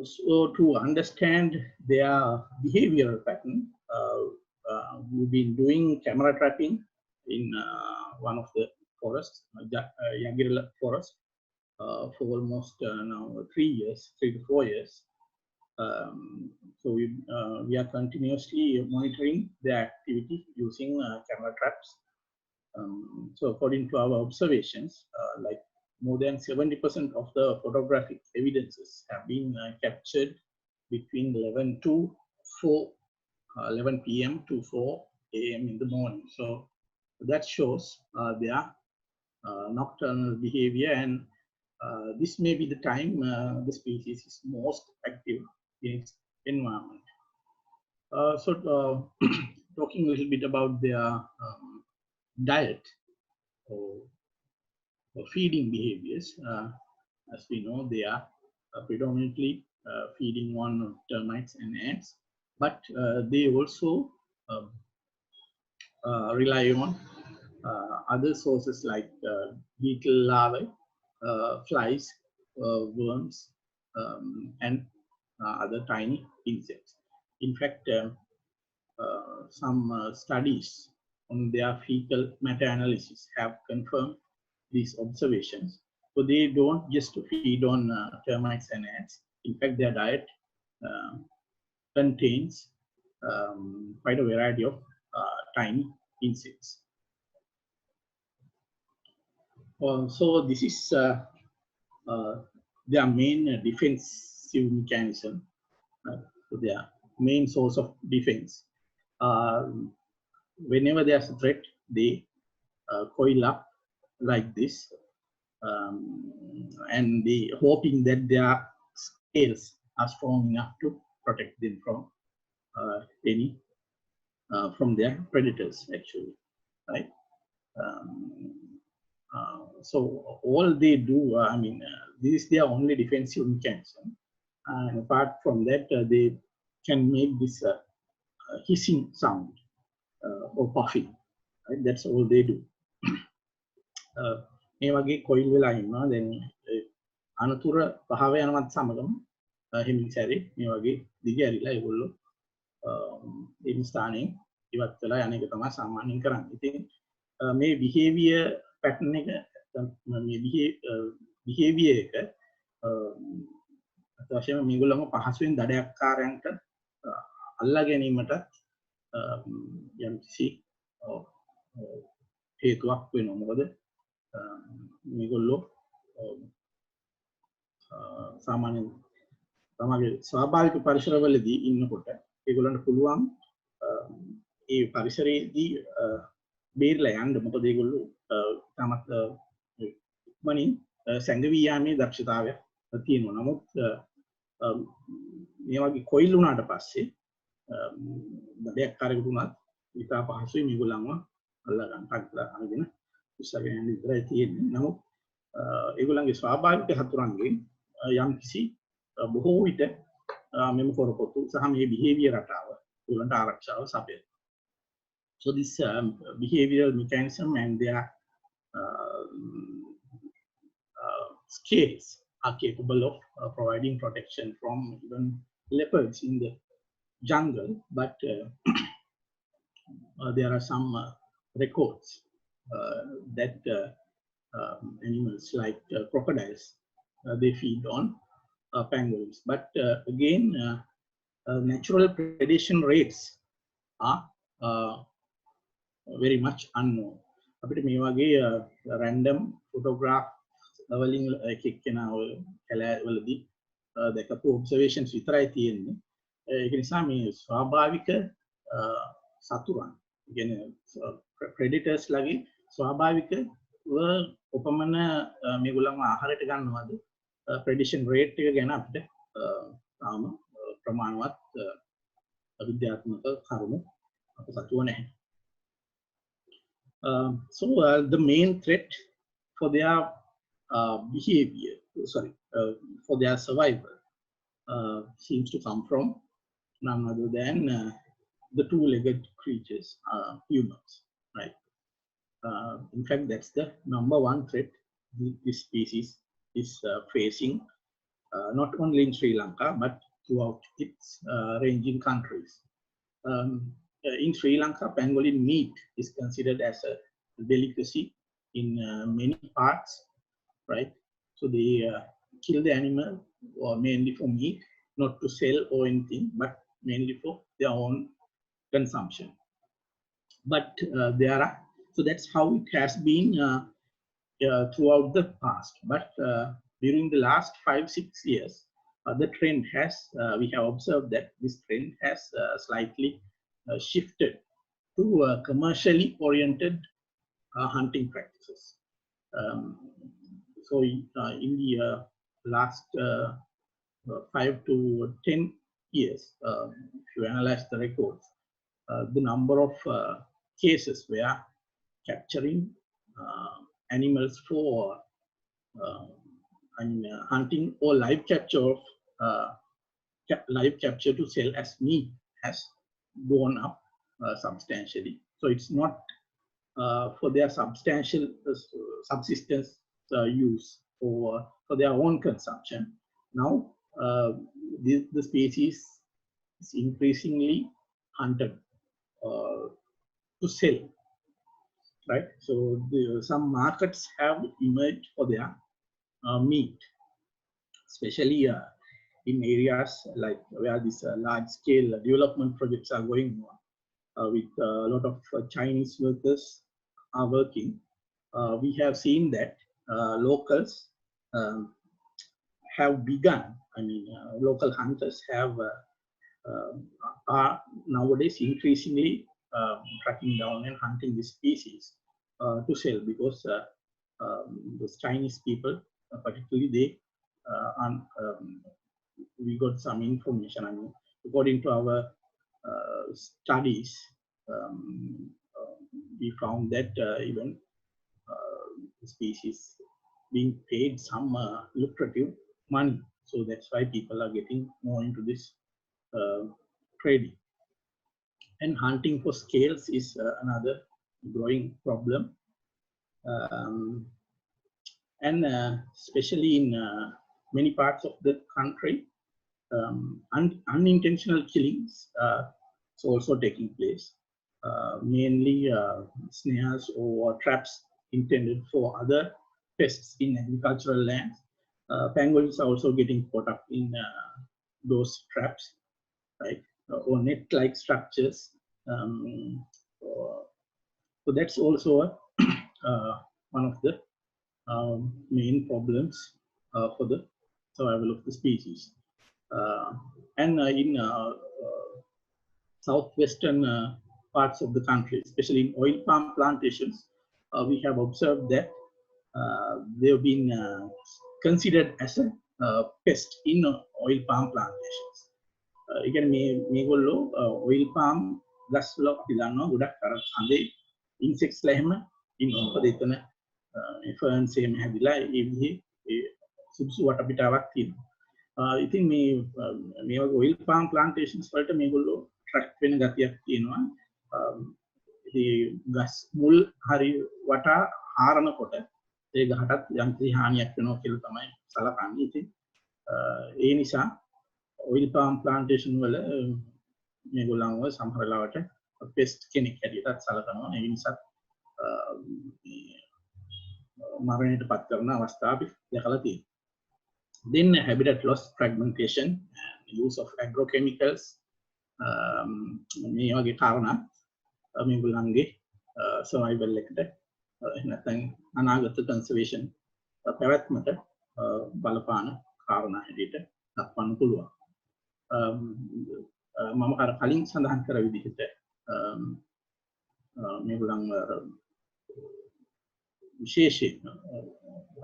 so to understand their behavioral pattern, we've been doing camera trapping in one of the forests, Yagirala forest, for almost now 3 to 4 years. So we are continuously monitoring their activity using camera traps. So according to our observations, like more than 70% of the photographic evidences have been captured between 11 p.m. to 4 a.m. in the morning. So that shows their nocturnal behavior, and this may be the time the species is most active in its environment. So talking a little bit about their diet or feeding behaviors. As we know, they are predominantly feeding on termites and ants, but they also rely on other sources like beetle larvae, flies, worms, and other tiny insects. In fact, some studies on their fecal matter analysis have confirmed these observations. So they don't just feed on termites and ants. In fact, their diet contains quite a variety of tiny insects. So this is their main defensive mechanism, so their main source of defense. Whenever there's a threat, they coil up like this, and they hoping that their scales are strong enough to protect them from from their predators, actually, right? So all they do, this is their only defensive mechanism. And apart from that, they can make this hissing sound or puffing. Right? That's all they do. මේ වගේ coil වෙලා ඉන්නවා. දැන් අනතුර පහව යනවත් සමගම හිමිසැරේ මේ වගේ දිග ඇරිලා ඒගොල්ලෝ ඒ ස්ථානයෙන් ඉවත් වෙලා යන එක තමයි සාමාන්‍යයෙන් කරන්නේ. ඉතින් මේ behavior pattern එක මේ behavior එක අතවශ්‍යම මේගොල්ලෝම පහසුවෙන් දඩයක්කාරයන්ට අල්ලා ගැනීමටත් යම්කිසි හේතුවක් වෙනවා. මොකද මේගොල්ලෝ සාමාන්‍යයෙන් තමගේ ස්වාභාවික පරිසරවලදී ඉන්නකොට ඒගොල්ලන්ට පුළුවන් ඒ පරිසරයේදී බේරලා යන්න. මොකද ඒගොල්ලෝ තමත් ඉක්මනින් සැඟවී යාමේ දක්ෂතාවයක් තියෙනවා. නමුත් මේ වගේ කොයිල් වුණාට පස්සේ දඩයක්කාරයෙකුට උනත් ඉතා පහසුයි මේගොල්ලන්ව අල්ලා ගන්න. ටක්ලා අරගෙන උස්සගෙන යන්න විතරයි තියෙන්නේ. නමුත් ඒගොල්ලන්ගේ ස්වාභාවික හතුරන්ගෙන් යම්කිසි බොහෝ විට මෙම කොරපොතු සහ මේ behavior රටාව ඒගොල්ලන්ට ආරක්ෂාව සපයනවා. So this behavioral mechanism and their scales are capable of providing protection from even leopards in the jungle, but there are some records that animals like crocodiles, they feed on pangolins. But again, natural predation rates are very much unknown. අපිට මේ වගේ random photograph වලින් එක එක්කෙනා ඔය කැලෑවලදී දැකපු observations විතරයි තියෙන්නේ. ඒක නිසා මේ ස්වාභාවික සතුරන් කියන්නේ predators ලගේ ස්වාභාවික උපමන මේගොල්ලන්ව ආහාරයට ගන්නවද predation rate එක ගැන අපිට තාම ප්‍රමාණවත් විද්‍යාත්මක කරුණු අප සතුව නැහැ. So the main threat for their behavior, for their survival, seems to come from none other than the two-legged creatures, humans, right? In fact, that's the number one threat this species is facing, not only in Sri Lanka, but throughout its ranging countries. In Sri Lanka, pangolin meat is considered as a delicacy in many parts, right? So they kill the animal or mainly for meat, not to sell or anything, but mainly for their own consumption. But so that's how it has been throughout the past. But during the last 5-6 years, the trend has, we have observed that this trend has slightly shifted to commercially oriented hunting practices. So in the last 5 to 10 years, if you analyze the records, the number of cases where capturing animals for hunting or live capture to sell as meat has gone up substantially. So it's not for their substantial subsistence use or for their own consumption. Now the species is increasingly hunted to sell, right? So some markets have emerged for their meat, especially in areas like where these large-scale development projects are going on, with a lot of Chinese workers are working. We have seen that locals have begun, local hunters are nowadays increasingly tracking down and hunting this species to sell, because those Chinese people, particularly they, we got some information. According to our studies, we found that even the species being paid some lucrative money. So that's why people are getting more into this trading. And hunting for scales is another growing problem. And especially in many parts of the country, unintentional killings is also taking place, mainly snares or traps intended for other pests in agricultural lands. Pangolins are also getting caught up in those traps, right? Or net-like structures. So that's also one of the main problems for the survival of the species. And in southwestern parts of the country, especially in oil palm plantations, we have observed that they have been considered as a pest in oil palm plantations. Again, මේගොල්ලෝ oil palm ගස් වල අපි දන්නවා ගොඩක් අර හඳේ insects ලා එහෙම ඉන්නවා. මොකද එතන ferns එහෙම හැදිලා ඒ විදිහේ සුදුසු වටපිටාවක් තියෙනවා. ඉතින් මේ වගේ oil palm plantations වලට මේගොල්ලෝ attract වෙන ගතියක් තියෙනවා. ඒ ගස් මුල් හරි වටා හාරනකොට ඒ ගහටත් යම්කිසි හානියක් වෙනවා කියලා තමයි සලකන්නේ. ඉතින් ඒ නිසා oil palm plantation වල මේගොල්ලන්ව සමහර ලාවට pest කෙනෙක් හැටියටත් සලකනවා. ඒ නිසා මරණයට පත් කරන අවස්ථා අපි දැකලා තියෙනවා. Then habitat loss, fragmentation, use of agrochemicals, මේ වගේ කාරණා මේගොල්ලන්ගේ survival එකට නැත්නම් අනාගත conservation පැවැත්මට බලපාන කාරණා හැටියට දක්වන්න පුළුවන්. මම අර කලින් සඳහන් කර විදිහට මේගොල්ලන් විශේෂයෙන්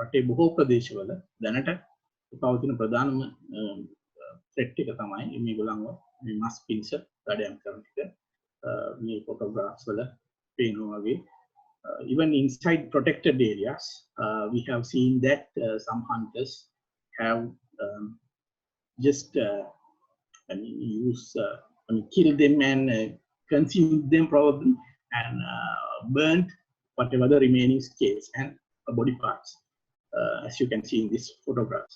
රටේ බොහෝ ප්‍රදේශවල දැනට පවතින ප්‍රධානම threat එක තමයි මේගොල්ලන්ව මේ මස් පිණිස දඩයම් කරන එක. මේ photographs වල පේනවා වගේ even inside protected areas we have seen that some hunters have just kill them and consume them probably and burnt whatever the remaining scales and body parts, as you can see in this photographs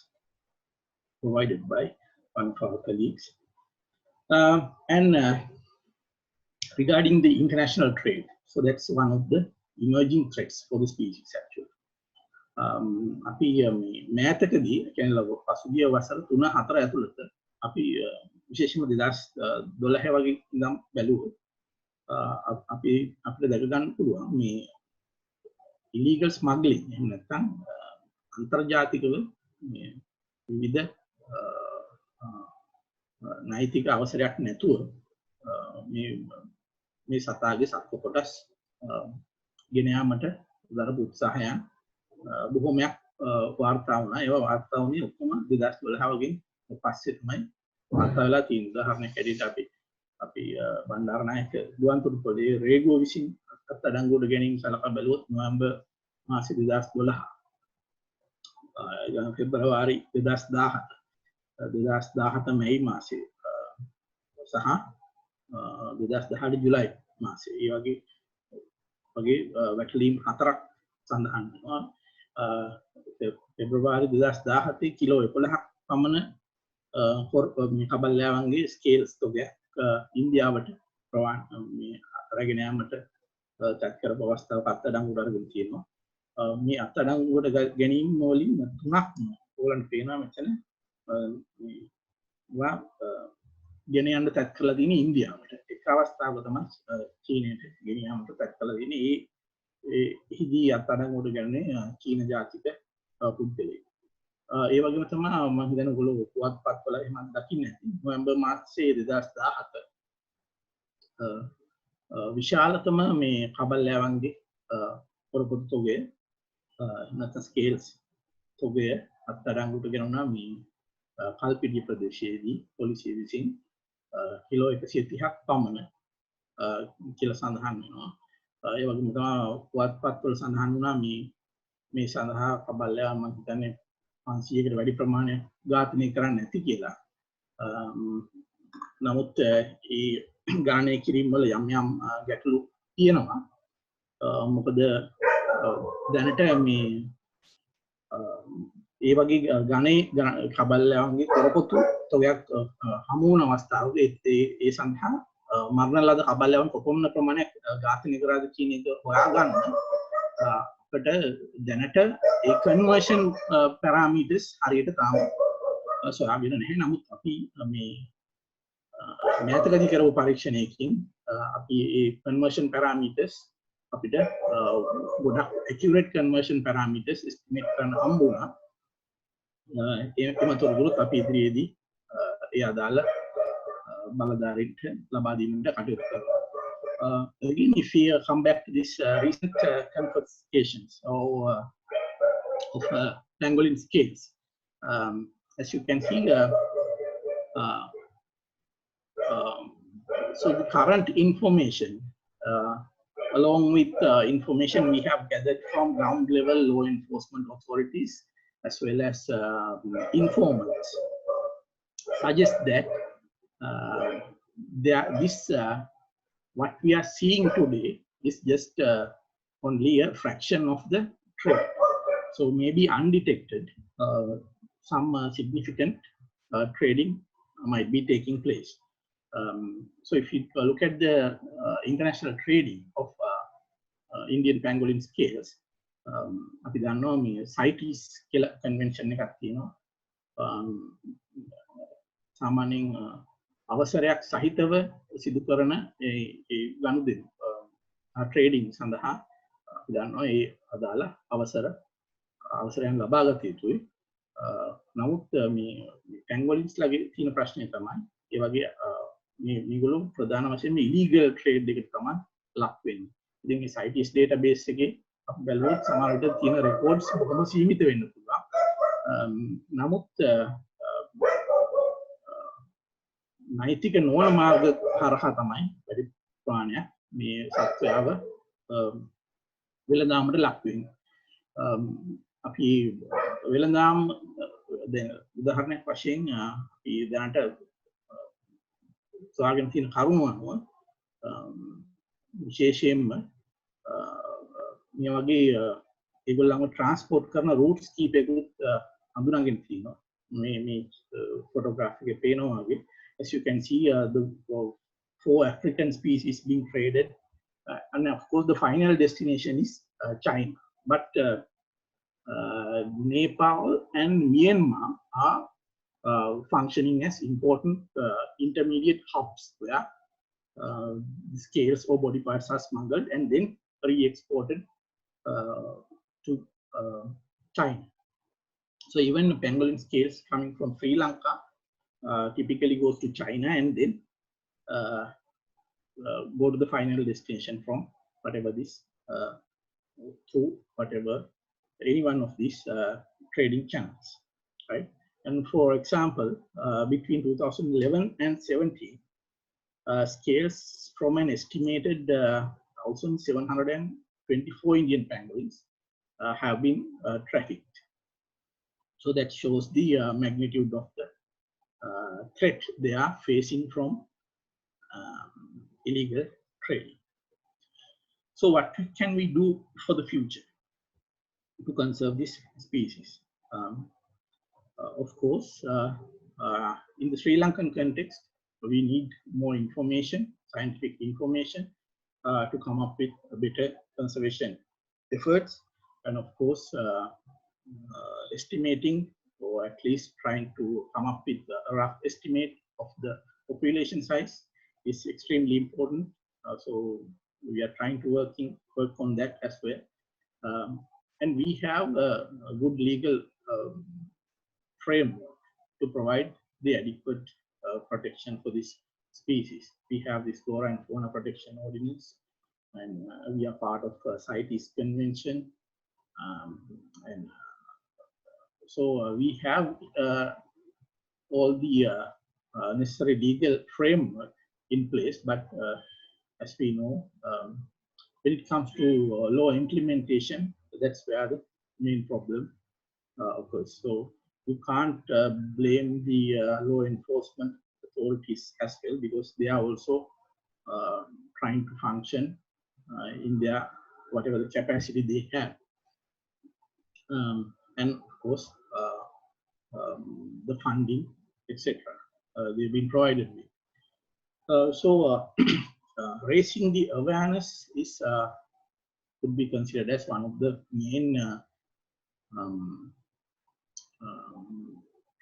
provided by one of our colleagues. And regarding the international trade, so that's one of the emerging threats for the species actually. අපි මෑතකදී කියන්නේ පසුගිය වසර 3-4 ඇතුළත අපි විශේෂයෙන්ම 2012 වගේ ඉඳන් බැලුවොත් අපිට දැක ගන්න පුළුවන් මේ illegal smuggling එහෙම නැත්නම් අන්තර්ජාතිකව මේ විවිධ නෛතික අවසරයක් නැතුව මේ සතාගේ සත්ව කොටස් ගෙන යාමට දරපු උත්සාහයන් බොහොමයක් වාර්තා වුණා. ඒවා වාර්තා වුණේ ඔක්කොම 2012 වගේ පස්සේ තමයි වාර්තා වෙලා තියෙන්නේ. උදාහරණයක් ඇරෙන්න අපි බණ්ඩාරනායක ගුවන්තොටුපොළේ රේගුව විසින් අත්අඩංගුවට ගැනීම සලකා බැලුවොත් නොවැම්බර් මාසේ 2012 පෙබරවාරි 2017 මැයි මාසේ සහ 2018 ජුලයි මාසේ ඒ වගේ වැටලීම් 4ක් සඳහන් වෙනවා. පෙබරවාරි 2017 කිලෝ 11ක් පමණ කබල්ලාවන්ගේ ස්කේල්ස් තොගයක් ඉන්දියාවට අරගෙන යාමට තත් කරපු අවස්ථාවක අත්අඩංගුවට අරගෙන තියෙනවා. මේ අත්අඩංගුවට ගැනීම වලින් තුනක් ඕගලන්ට පේනවා මෙතන ගෙන යන්න තත් කරලා තියෙන ඉන්දියාවට. එක් අවස්ථාවක තමයි චීනයට ගෙන යාමට තත් කරලා තියෙන්නේ. එහිදී අත්අඩංගුවට ගන්නේ චීන ජාතික පුද්ගලයෙක්. ඒ වගේම තමයි මම හිතන්නේ ඔයගොල්ලෝ පුවත්පත් වල එහෙම දකින්නේ නැති. නොවැම්බර් මාසයේ 2017 විශාලතම මේ කබල්ලාවන්ගේ පොරපොත්තු තොගය නැත්නම් ස්කේල්ස් තොගය අත්අඩංගුවට ගෙනුණා මේ කල්පිටිය ප්‍රදේශයේදී පොලිසිය විසින් කිලෝ 130ක් පමණ කියලා සඳහන් වෙනවා. ඒ වගේම තමයි පුවත්පත් වල සඳහන් වුණා මේ සඳහා කබල්ලාව මම හිතන්නේ 500කට වැඩි ප්‍රමාණයක් ඝාතනය කරන්න නැති කියලා. නමුත් ඒ ගණනය කිරීම වල යම් ගැටලු තියෙනවා. මොකද දැනට මේ ඒ වගේ ගණේ කබල්ලාවන්ගේ පොරපොත්තු තොගයක් හමු වුණ අවස්ථාවක ඒ සඳහා මරණ ලද කබල්ලාවන් කොපමණ ප්‍රමාණයක් ඝාතනය කරාද කියන එක හොයාගන්න අපිට දැනට ඒ කන්වර්ෂන් පැරාමීටර්ස් හරියට තාම සොයාගෙන නැහැ. නමුත් අපි මේ මෑතකදී කරපු පරීක්ෂණයකින් අපි ඒ කන්වර්ෂන් පැරාමීටර්ස් අපිට ගොඩක් accurate conversion parameters estimate කරන්න හම්බ වුණා. එමතුරුත් අපි ඉදිරියේදී ඒ අදාළ බලධාරීන්ට ලබා දීමට කටයුතු කරනවා. Again, if we come back to this recent confiscations of pangolin scales, as you can see, so the current information along with information we have gathered from ground level law enforcement authorities as well as informants suggest that what we are seeing today is just only a fraction of the trade. So maybe undetected, some significant trading might be taking place. So if you look at the international trading of Indian pangolin scales, අපි දන්නවා මේ CITES කියලා convention එකක් තියෙනවා. සාමාන්‍යයෙන් අවසරයක් සහිතව සිදු කරන ඒ ගනුදෙනු ට්‍රේඩින් සඳහා අපි දන්නවා ඒ අදාළ අවසරයන් ලබා ගත යුතුයි. නමුත් මේ පැංගොලින්ස් ලගේ තියෙන ප්‍රශ්නය තමයි ඒ වගේ මේගොල්ලෝ ප්‍රධාන වශයෙන්ම ඉලීගල් ට්‍රේඩ් එකට තමයි ලක් වෙන්නේ. ඉතින් මේ CITES database එකේ අපි බැලුවොත් සමහර විට තියෙන රෙකෝඩ්ස් බොහොම සීමිත වෙන්න පුළුවන්. නමුත් නෛතික නොවන මාර්ග හරහා තමයි වැඩි ප්‍රමාණයක් මේ සත්වයාව වෙළඳාමට ලක් වෙන්නේ. අපි වෙළඳාම් දැන් උදාහරණයක් වශයෙන් අපි දැනට සොයාගෙන තියෙන කරුණු අනුව විශේෂයෙන්ම මේ වගේ ඒගොල්ලන්ව ට්‍රාන්ස්පෝර්ට් කරන රූට්ස් කීපයකුත් හඳුනාගෙන තියෙනවා. මේ photograph එකේ පේනවා වගේ. As you can see, the 4 African species being traded, and of course the final destination is China. But Nepal and Myanmar are functioning as important intermediate hubs where scales or body parts are smuggled and then re-exported to China. So even pangolin scales coming from Sri Lanka typically goes to China and then go to the final destination from whatever this through whatever any one of these trading channels, right? And for example, between 2011 and 17, scales from an estimated 1,724 Indian pangolins have been trafficked. So that shows the magnitude of the threat they are facing from illegal trading. So what can we do for the future to conserve this species? Of course, in the Sri Lankan context, we need more information, scientific information, to come up with better conservation efforts, and of course, estimating or at least trying to come up with a rough estimate of the population size is extremely important. So we are trying to work on that as well. And we have a good legal framework to provide the adequate protection for this species. We have this Flora and Fauna Protection Ordinance, and we are part of CITES Convention. And so we have all the necessary legal framework in place, but as we know, when it comes to law implementation, that's where the main problem occurs. So you can't blame the law enforcement authorities as well, because they are also trying to function in their whatever the capacity they have. And of course, the funding, etc. They've been provided with. So raising the awareness is could be considered as one of the main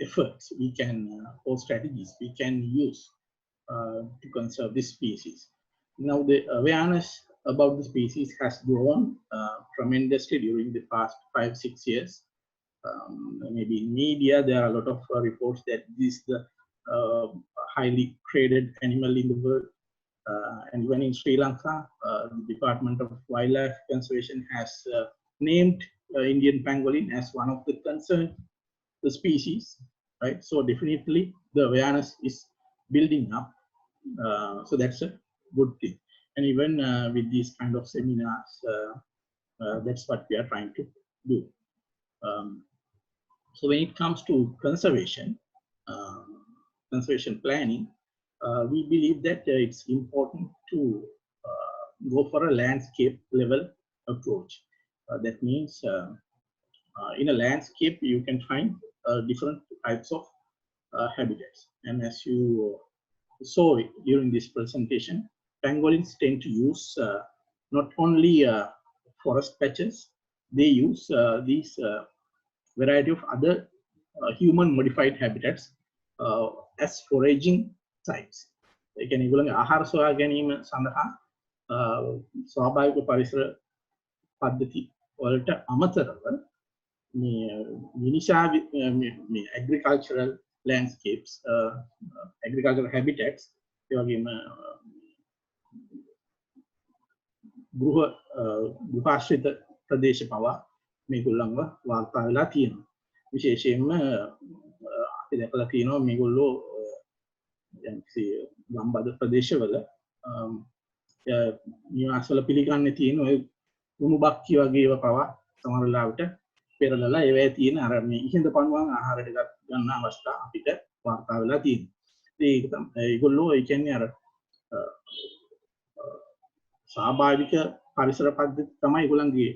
efforts we can or strategies we can use to conserve this species. Now the awareness about the species has grown tremendously during the past 5-6 years. Maybe in media there are a lot of reports that this is the highly traded animal in the world, and even in Sri Lanka, the Department of Wildlife Conservation has named Indian pangolin as one of the concerned species, right? So definitely the awareness is building up, so that's a good thing. And even with these kind of seminars, that's what we are trying to do. So when it comes to conservation planning, we believe that it's important to go for a landscape level approach. That means in a landscape you can find different types of habitats, and as you saw during this presentation, pangolins tend to use not only forest patches, they use these variety of other human modified habitats as foraging sites. ඒ කියන්නේ ඒගොල්ලන්ගේ ආහාර සොයා ගැනීම සඳහා ස්වාභාවික පරිසර පද්ධති වලට අමතරව මිනිසා agricultural landscapes, agricultural habitats, ඒ වගේම ගෘහාශ්‍රිත ප්‍රදේශ පවා මේගොල්ලන්ව වාර්තා වෙලා තියෙනවා. විශේෂයෙන්ම අපි දැකලා තියෙනවා මේගොල්ලෝ ගම්බද ප්‍රදේශවල නිවාසවල පිළිගන්නේ තියෙන ඔය උණු බක්කි වගේ ඒවා පවා සමහර වෙලාවට පෙරලලා ඒවැය තියෙන අර මේ ඉහිඳ පණුවන් ආහාරයට ගන්න අවස්ථා අපිට වාර්තා වෙලා තියෙනවා. ඒක තමයි ඒගොල්ලෝ ඒ කියන්නේ අර ස්වාභාවික පරිසර පද්ධති තමයි ඒගොල්ලන්ගේ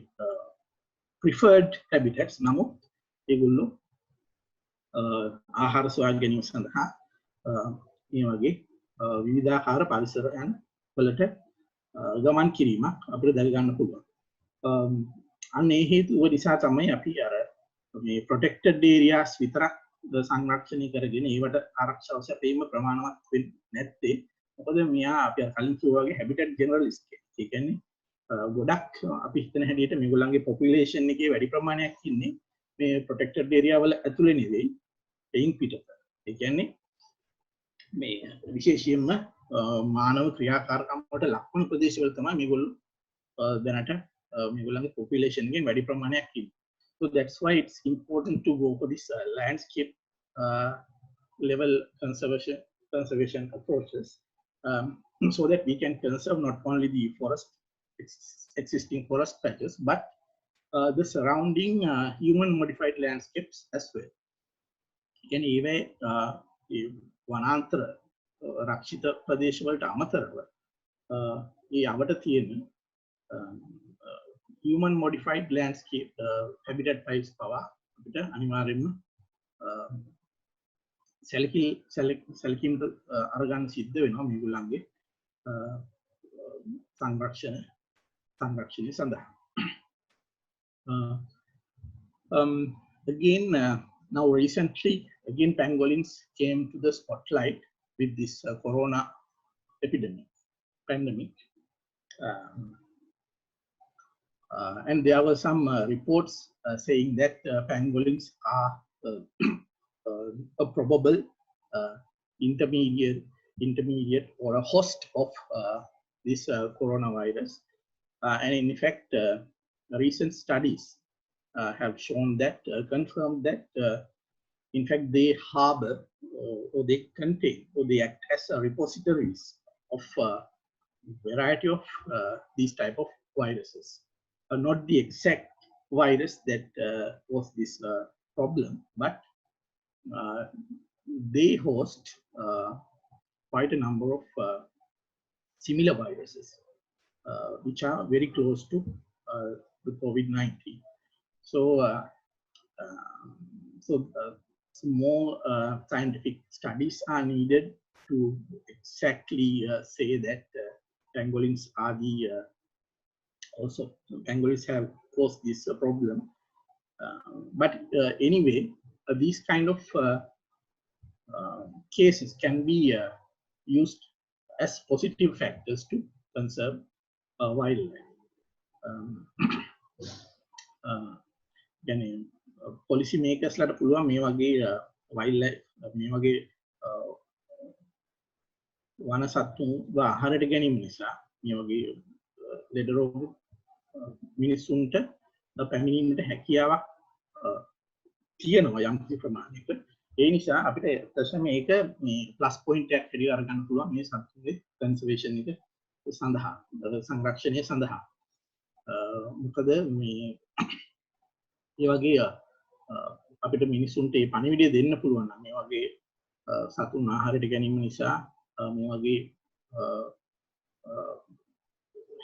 preferred habitats. නමුත් ඒගොල්ලෝ ආහාර සොයා ගැනීම සඳහා මේ වගේ විවිධාකාර පරිසරයන් වලට ගමන් කිරීමක් අපිට දැක ගන්න පුළුවන්. අන්න ඒ හේතුව නිසා තමයි අපි අර මේ protected areas විතරක් සංරක්ෂණය කරගෙන ඒවට ආරක්ෂාව සැපීම ප්‍රමාණවත් වෙන්නේ නැත්තේ. මොකද මෙයා අපි කලින් කිව්වා වගේ habitat generalist කෙනෙක්. ඒ කියන්නේ ගොඩක් අපි හිතන හැටියට මේගොල්ලන්ගේ population එකේ වැඩි ප්‍රමාණයක් ඉන්නේ මේ protected area වල ඇතුලේ නෙවෙයි, එයින් පිටත. ඒ කියන්නේ මේ විශේෂයෙන්ම මානව ක්‍රියාකාරකම් වලට ලක්වන ප්‍රදේශවල තමයි මේගොල්ලෝ දැනට මේගොල්ලන්ගේ population එකෙන් වැඩි ප්‍රමාණයක් ඉන්නේ. So that's why it's important to go for this landscape level conservation approaches, so that we can conserve not only the existing forest patches, but the surrounding human modified landscapes as well. Again, even වනාන්තර රක්ෂිත ප්‍රදේශ වලට අමතරව ඒ අවට තියෙන human modified landscape habitat types පවා අපිට අනිවාර්යයෙන්ම සැලකීමට අරගන්න සිද්ධ වෙනවා මේගොල්ලන්ගේ සංරක්ෂණය සඳහා. Again, now recently, again pangolins came to the spotlight with this corona pandemic. And there were some reports saying that pangolins are a probable intermediate or a host of this coronavirus. And in fact, recent studies have shown that, confirmed that, in fact, they harbor or they contain or they act as repositories of a variety of these type of viruses. Not the exact virus that was this problem, but they host quite a number of similar viruses, which are very close to the COVID-19. So, more scientific studies are needed to exactly say that pangolins are the also pangolins have caused this problem. But anyway, these kind of cases can be used as positive factors to conserve wildlife. කියන්නේ policy makers ලට පුළුවන් මේ වගේ wildlife මේ වගේ වන සත්තුන්ව ආහාරයට ගැනීම නිසා මේ වගේ ලෙඩ රෝග මිනිසුන්ට පැමිණීමට හැකියාවක් තියෙනවා යම් කිසි ප්‍රමාණයක. ඒ නිසා අපිට ඇත්තටම මේක මේ ප්ලස් පොයින්ට් එකක් හැටියට අරගන්න පුළුවන් මේ සත්තුන්ගේ කන්සර්වේෂන් එක සඳහා සංරක්ෂණය සඳහා. මොකද මේ ඒ වගේ අපිට මිනිසුන්ට මේ පණිවිඩය දෙන්න පුළුවන් නම් මේ වගේ සතුන් ආහාරයට ගැනීම නිසා මේ වගේ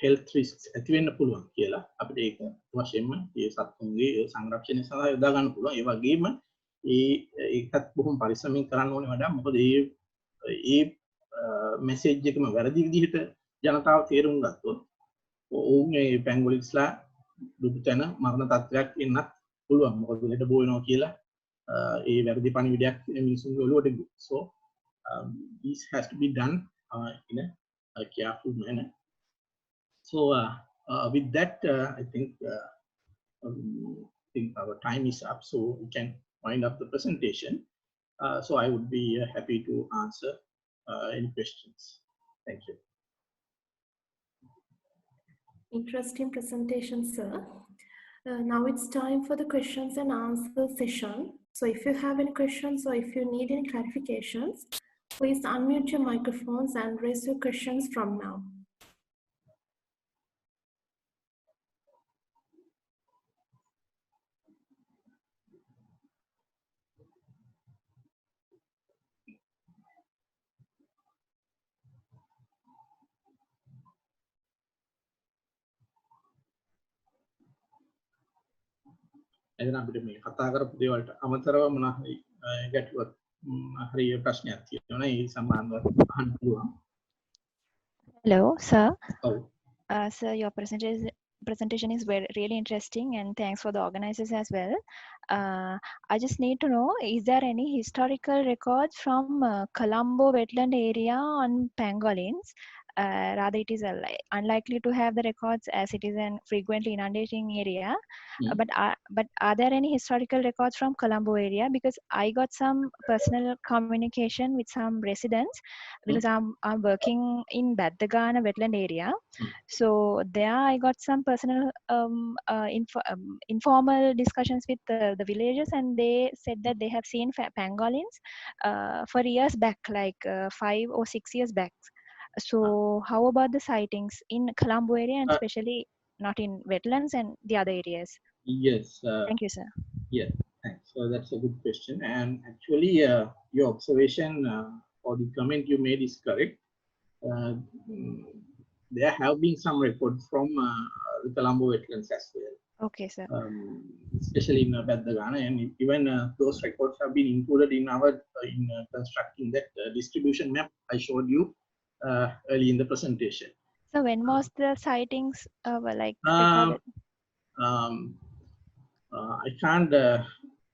health risks ඇති වෙන්න පුළුවන් කියලා අපිට ඒක වශයෙන්ම මේ සතුන්ගේ සංරක්ෂණය සඳහා යොදා ගන්න පුළුවන්. ඒ වගේම ඒකත් බොහොම පරිස්සමින් කරන්න ඕනේ වඩා. මොකද ඒ message එකම වැරදි විදිහට ජනතාව තේරුම් ගත්තොත් ඔවුන් මේ පැංගොලින්ස්ලා දුටු තැන මරණ තත්ත්වයක් එන්නත් පුළුවන්. මොකද ලෙඩ බෝ වෙනවා කියලා ඒ වැරදි පණිවිඩයක් මිනිසුන්ගේ ඔළුවට ගිහින්. So this has to be done in a careful manner. So with that, I think our time is up, so we can wind up the presentation. So I would be happy to answer any questions. Thank you. Interesting presentation, sir. Now it's time for the questions and answer session. So if you have any questions or if you need any clarifications, please unmute your microphones and raise your questions from now. එතන අපිට මේ කතා කරපු දේවල්ට අමතරව මොනවා හරි ගැටලුවක් හරි ප්‍රශ්නයක් තියෙනවා ඒ සම්බන්ධව අහන්න පුළුවන්. Hello, sir. ඔව්. Sir, your presentation is really interesting, and thanks for the organizers as well. I just need to know, is there any historical records from Colombo wetland area on pangolins? Rather, it is unlikely to have the records as it is an frequently inundating area. But are there any historical records from Colombo area? Because I got some personal communication with some residents because I'm working in Baddagana wetland area. So there I got some personal informal discussions with the villagers, and they said that they have seen pangolins for years back, like 5 or 6 years back. So how about the sightings in Colombo area, and especially not in wetlands and the other areas? Yes. Thank you, sir. Yeah, thanks. So that's a good question. And actually, your observation or the comment you made is correct. There have been some records from the Colombo wetlands as well. Okay, sir. Especially in Baddagana, and even those records have been included in our constructing that distribution map I showed you early in the presentation. So when was the sightings were like recorded? I can't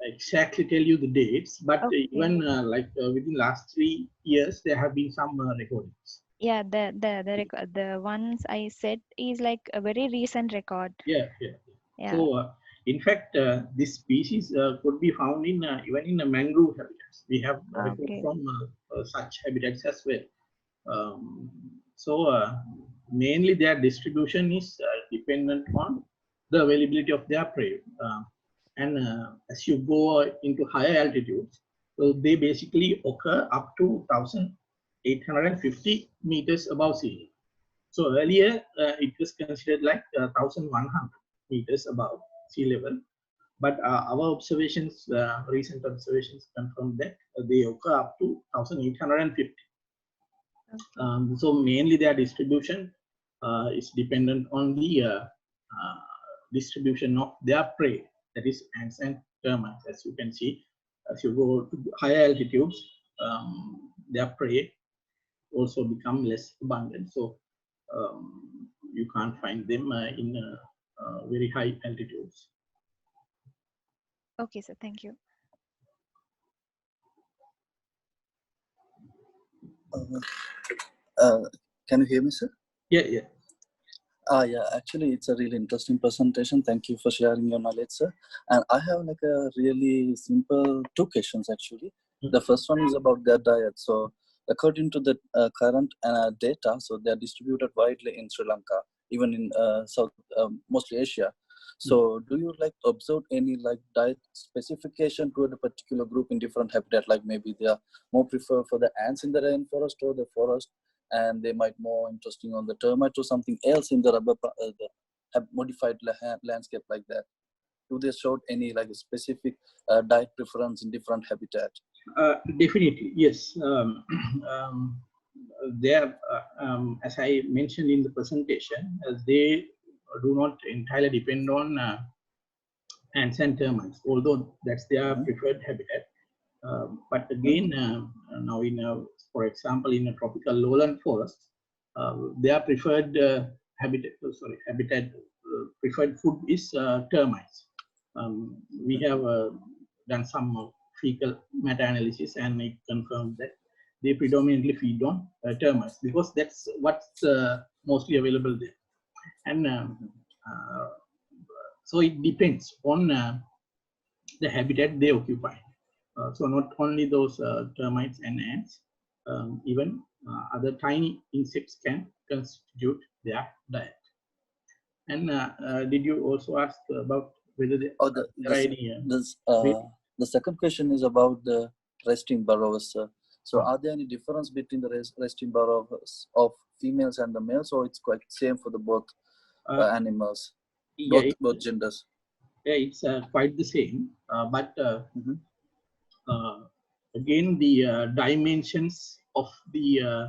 exactly tell you the dates, but Okay. even within last 3 years there have been some recordings. Yeah, the ones I said is like a very recent record. Yeah. So in fact, this species could be found in even in mangrove habitats. We have records from such habitats as well. So mainly their distribution is dependent on the availability of their prey. And as you go into higher altitudes, so they basically occur up to 1,850 meters above sea level. So earlier it was considered like 1,100 meters above sea level, but our observations, recent observations, confirm that they occur up to 1,850. So mainly their distribution is dependent on the distribution of their prey, that is ants and termites. As you can see, as you go to higher altitudes, their prey also become less abundant. So you can't find them in very high altitudes. Okay, sir. Thank you. Can you hear me, sir? Yeah. Yeah, actually, it's a really interesting presentation. Thank you for sharing your knowledge, sir. And I have like a really simple 2 questions, actually. The first one is about their diet. So according to the current data, so they're distributed widely in Sri Lanka, even in South, mostly Asia. So do you like observe any like diet specification to a particular group in different habitat? Like maybe they are more prefer for the ants in the rainforest or the forest, and they might more interesting on the termite or something else in the rubber have modified landscape like that. Do they show any like specific diet preference in different habitat? Definitely, yes. There, as I mentioned in the presentation, they do not entirely depend on ants and termites, although that's their preferred habitat. But again, now for example, in a tropical lowland forest, their preferred habitat preferred food is termites. We have done some fecal meta-analysis, and it confirmed that they predominantly feed on termites because that's what's mostly available there. And so it depends on the habitat they occupy. So not only those termites and ants, even other tiny insects can constitute their diet. And did you also ask about whether there are any? The second question is about the resting burrows. So are there any difference between the resting burrows of females and the males, or it's quite same for the both animals, both genders? Yeah, it's quite the same, but again, the dimensions of the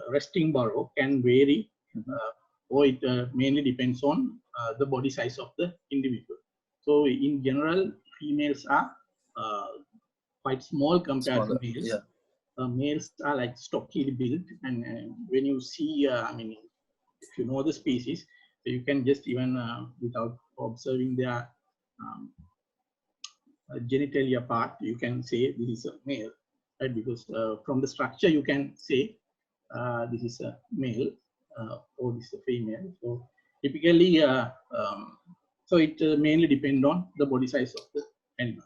resting burrow can vary, or it mainly depends on the body size of the individual. So in general, females are quite small compared to males. Yeah. Males are like stockily built, and when you see, I mean, if you know the species, so you can just even without observing their genitalia part, you can say this is a male, right? Because from the structure you can say this is a male or this is a female. So typically, so it mainly depends on the body size of the animal.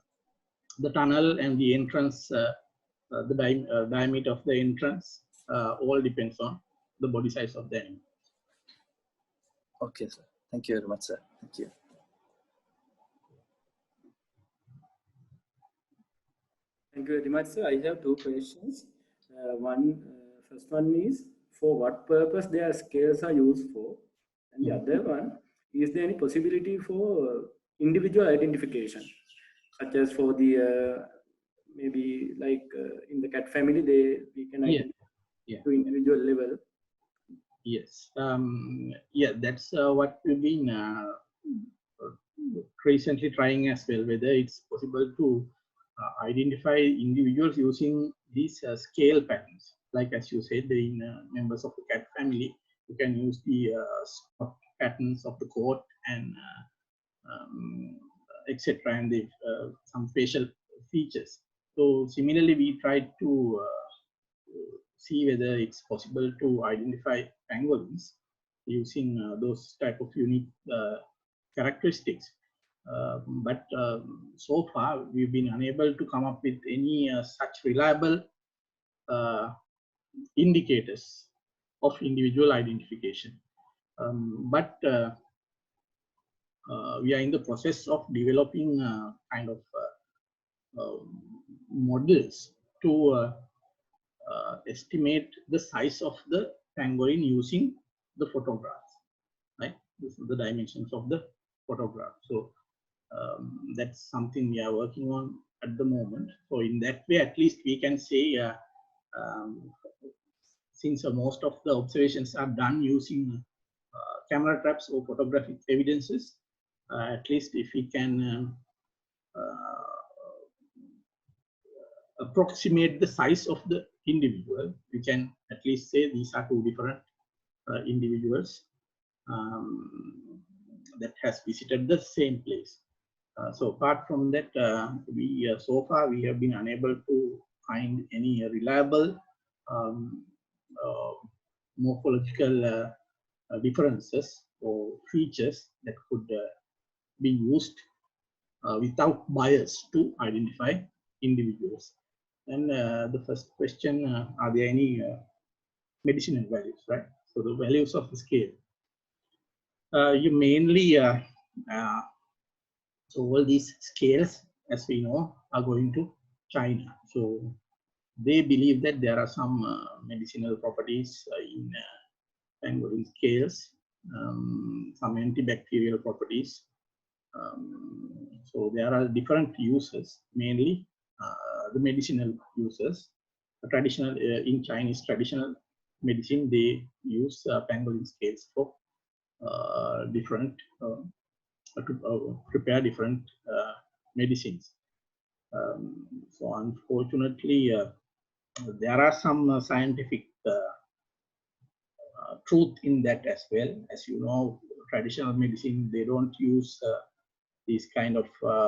The tunnel and the entrance, the diameter of the entrance, all depends on the body size of the animal. Okay, sir. Thank you very much, sir. Thank you. Thank you very much, sir. I have two questions. First one is, for what purpose their scales are used for? And the other one, is there any possibility for individual identification, such as for the maybe like in the cat family, we can identify to individual level. Yes, yeah, that's what we've been recently trying as well, whether it's possible to identify individuals using these scale patterns. Like as you said, in members of the cat family, you can use the spot patterns of the coat and etc. and the some facial features. So similarly, we tried to see whether it's possible to identify pangolins using those type of unique characteristics. But so far, we've been unable to come up with any such reliable indicators of individual identification. But we are in the process of developing kind of models to estimate the size of the pangolin using the photographs, right? This is the dimensions of the photograph. So that's something we are working on at the moment. So in that way, at least we can say, since most of the observations are done using camera traps or photographic evidences, at least if we can approximate the size of the individual, we can at least say these are two different individuals that has visited the same place. So apart from that, so far we have been unable to find any reliable morphological differences or features that could be used without bias to identify individuals. And the first question, are there any medicinal values, right? So the values of the scale. You mainly, so all these scales, as we know, are going to China. So they believe that there are some medicinal properties in pangolin scales, some antibacterial properties. So there are different uses, mainly the medicinal uses. Traditional in Chinese traditional medicine, they use pangolin scales for different to prepare different medicines. So unfortunately, there are some scientific truth in that as well. As you know, traditional medicine, they don't use these kind of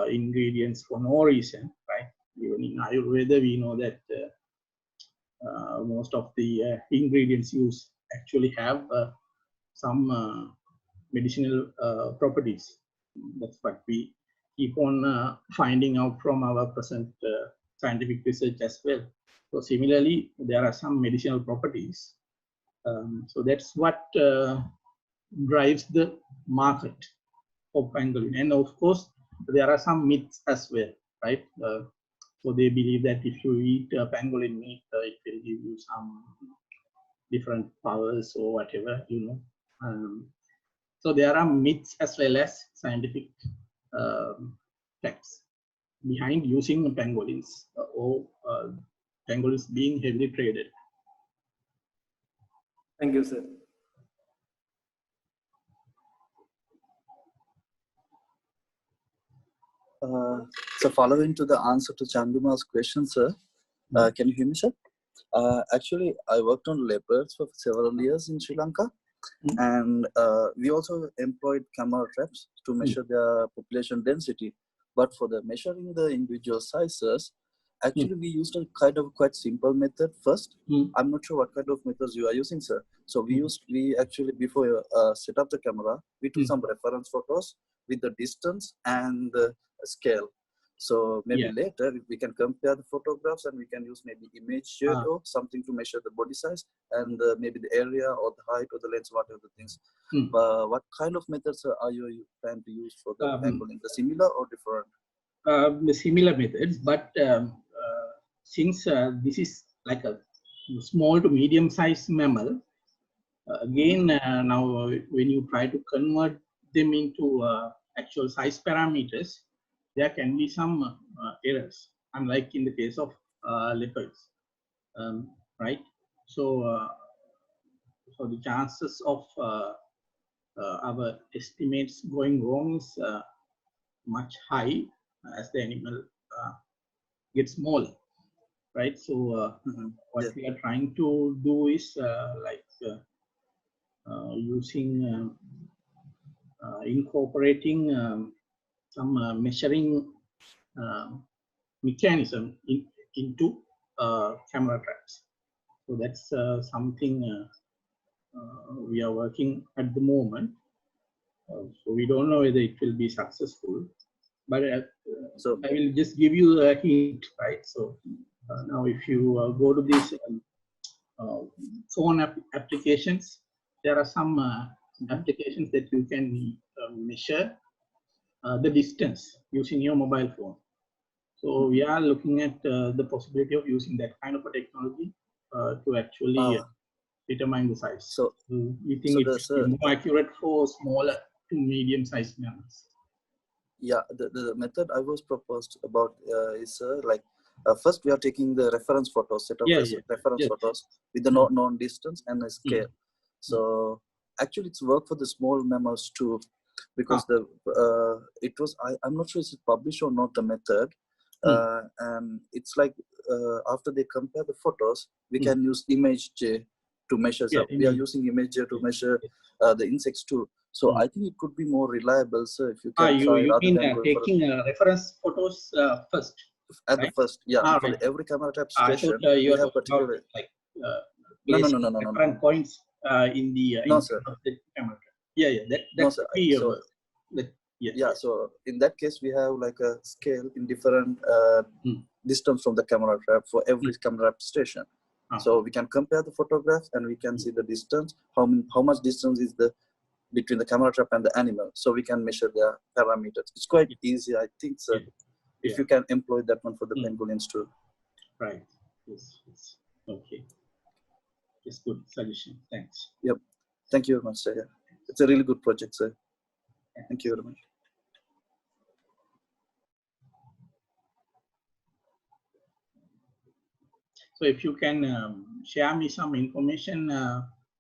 ingredients for no reason, right? Even in Ayurveda, we know that most of the ingredients used actually have some medicinal properties. That's what we keep on finding out from our present scientific research as well. So similarly, there are some medicinal properties. So that's what drives the market of pangolin. And of course, there are some myths as well, right? So they believe that if you eat pangolin meat, it will give you some different powers or whatever, you know. So there are myths as well as scientific facts behind using pangolins or pangolins being heavily traded. Thank you, sir. So following to the answer to Chanduma's question, sir, can you hear me, sir? Actually, I worked on leopards for several years in Sri Lanka, and we also employed camera traps to measure their population density. But for the measuring the individual sizes, actually we used a kind of quite simple method first. I'm not sure what kind of methods you are using, sir. So we actually, before set up the camera, we took some reference photos with the distance and the scale. So maybe later we can compare the photographs and we can use maybe image or something to measure the body size and maybe the area or the height or the length, whatever the things. What kind of methods are you plan to use for the pangolin? The similar or different? The similar methods, but since this is like a small to medium sized mammal, again, now when you try to convert them into actual size parameters, there can be some errors, unlike in the case of leopards, right? So, so the chances of our estimates going wrong is much high as the animal gets smaller, right? So what we are trying to do is using incorporating some measuring mechanism into camera traps. So that's something we are working at the moment. So we don't know whether it will be successful, but so I will just give you a hint, right? So now if you go to these phone applications, there are some applications that you can measure the distance using your mobile phone. So we are looking at the possibility of using that kind of a technology to actually determine the size. So we think it's more accurate for smaller to medium sized mammals. Yeah, the method I was proposed about is like first we are taking the reference photos, set of reference photos with the known distance and a scale. So actually it's work for the small mammals too, because the it was I'm not sure if it's published or not, the method. And it's like after they compare the photos, we can use image J to measure. We are using image J to measure the insects too. So I think it could be more reliable, sir, if you can try. You mean taking reference photos first? At the first, for every camera trap station, we have particular like no, different points in the sir. Of the camera trap. That's so in that case, we have like a scale in different distance from the camera trap for every camera trap station. So we can compare the photographs and we can see the distance, how much distance is the between the camera trap and the animal, so we can measure their parameters. It's quite easy, I think, sir, if you can employ that one for the pangolins too. Right. Yes. Okay. It's good suggestion. Thanks. Yep. Thank you very much, sir. It's a really good project, sir. Thank you very much. So if you can share me some information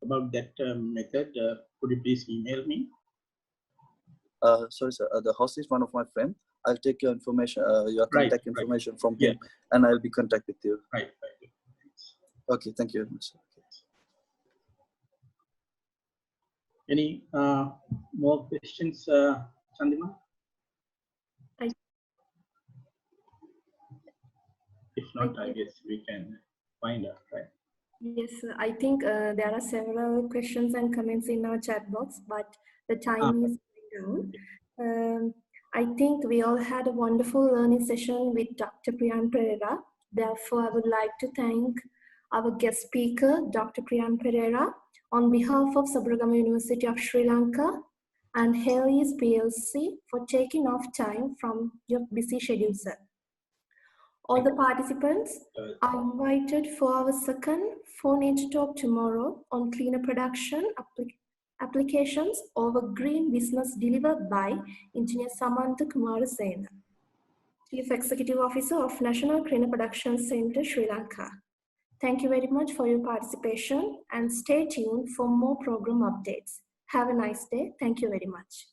about that method, could you please email me? Sorry, sir. The host is one of my friends. I'll take your information, your contact information from him, and I'll be in contact with you. Right. Okay, thank you very much. Any more questions, Chandima? If not, I guess we can find out, right? Yes, I think there are several questions and comments in our chat box, but the time is going down. I think we all had a wonderful learning session with Dr. Priyan Pereira. Therefore, I would like to thank our guest speaker, Dr. Priyan Pereira, on behalf of Sabaragama University of Sri Lanka and Haley's PLC for taking off time from your busy schedule, sir. All the participants are invited for our second phone-in talk tomorrow on cleaner production applications over green business delivered by Engineer Samantha Kumarasena, Chief Executive Officer of National Cleaner Production Centre, Sri Lanka. Thank you very much for your participation and stay tuned for more program updates. Have a nice day. Thank you very much.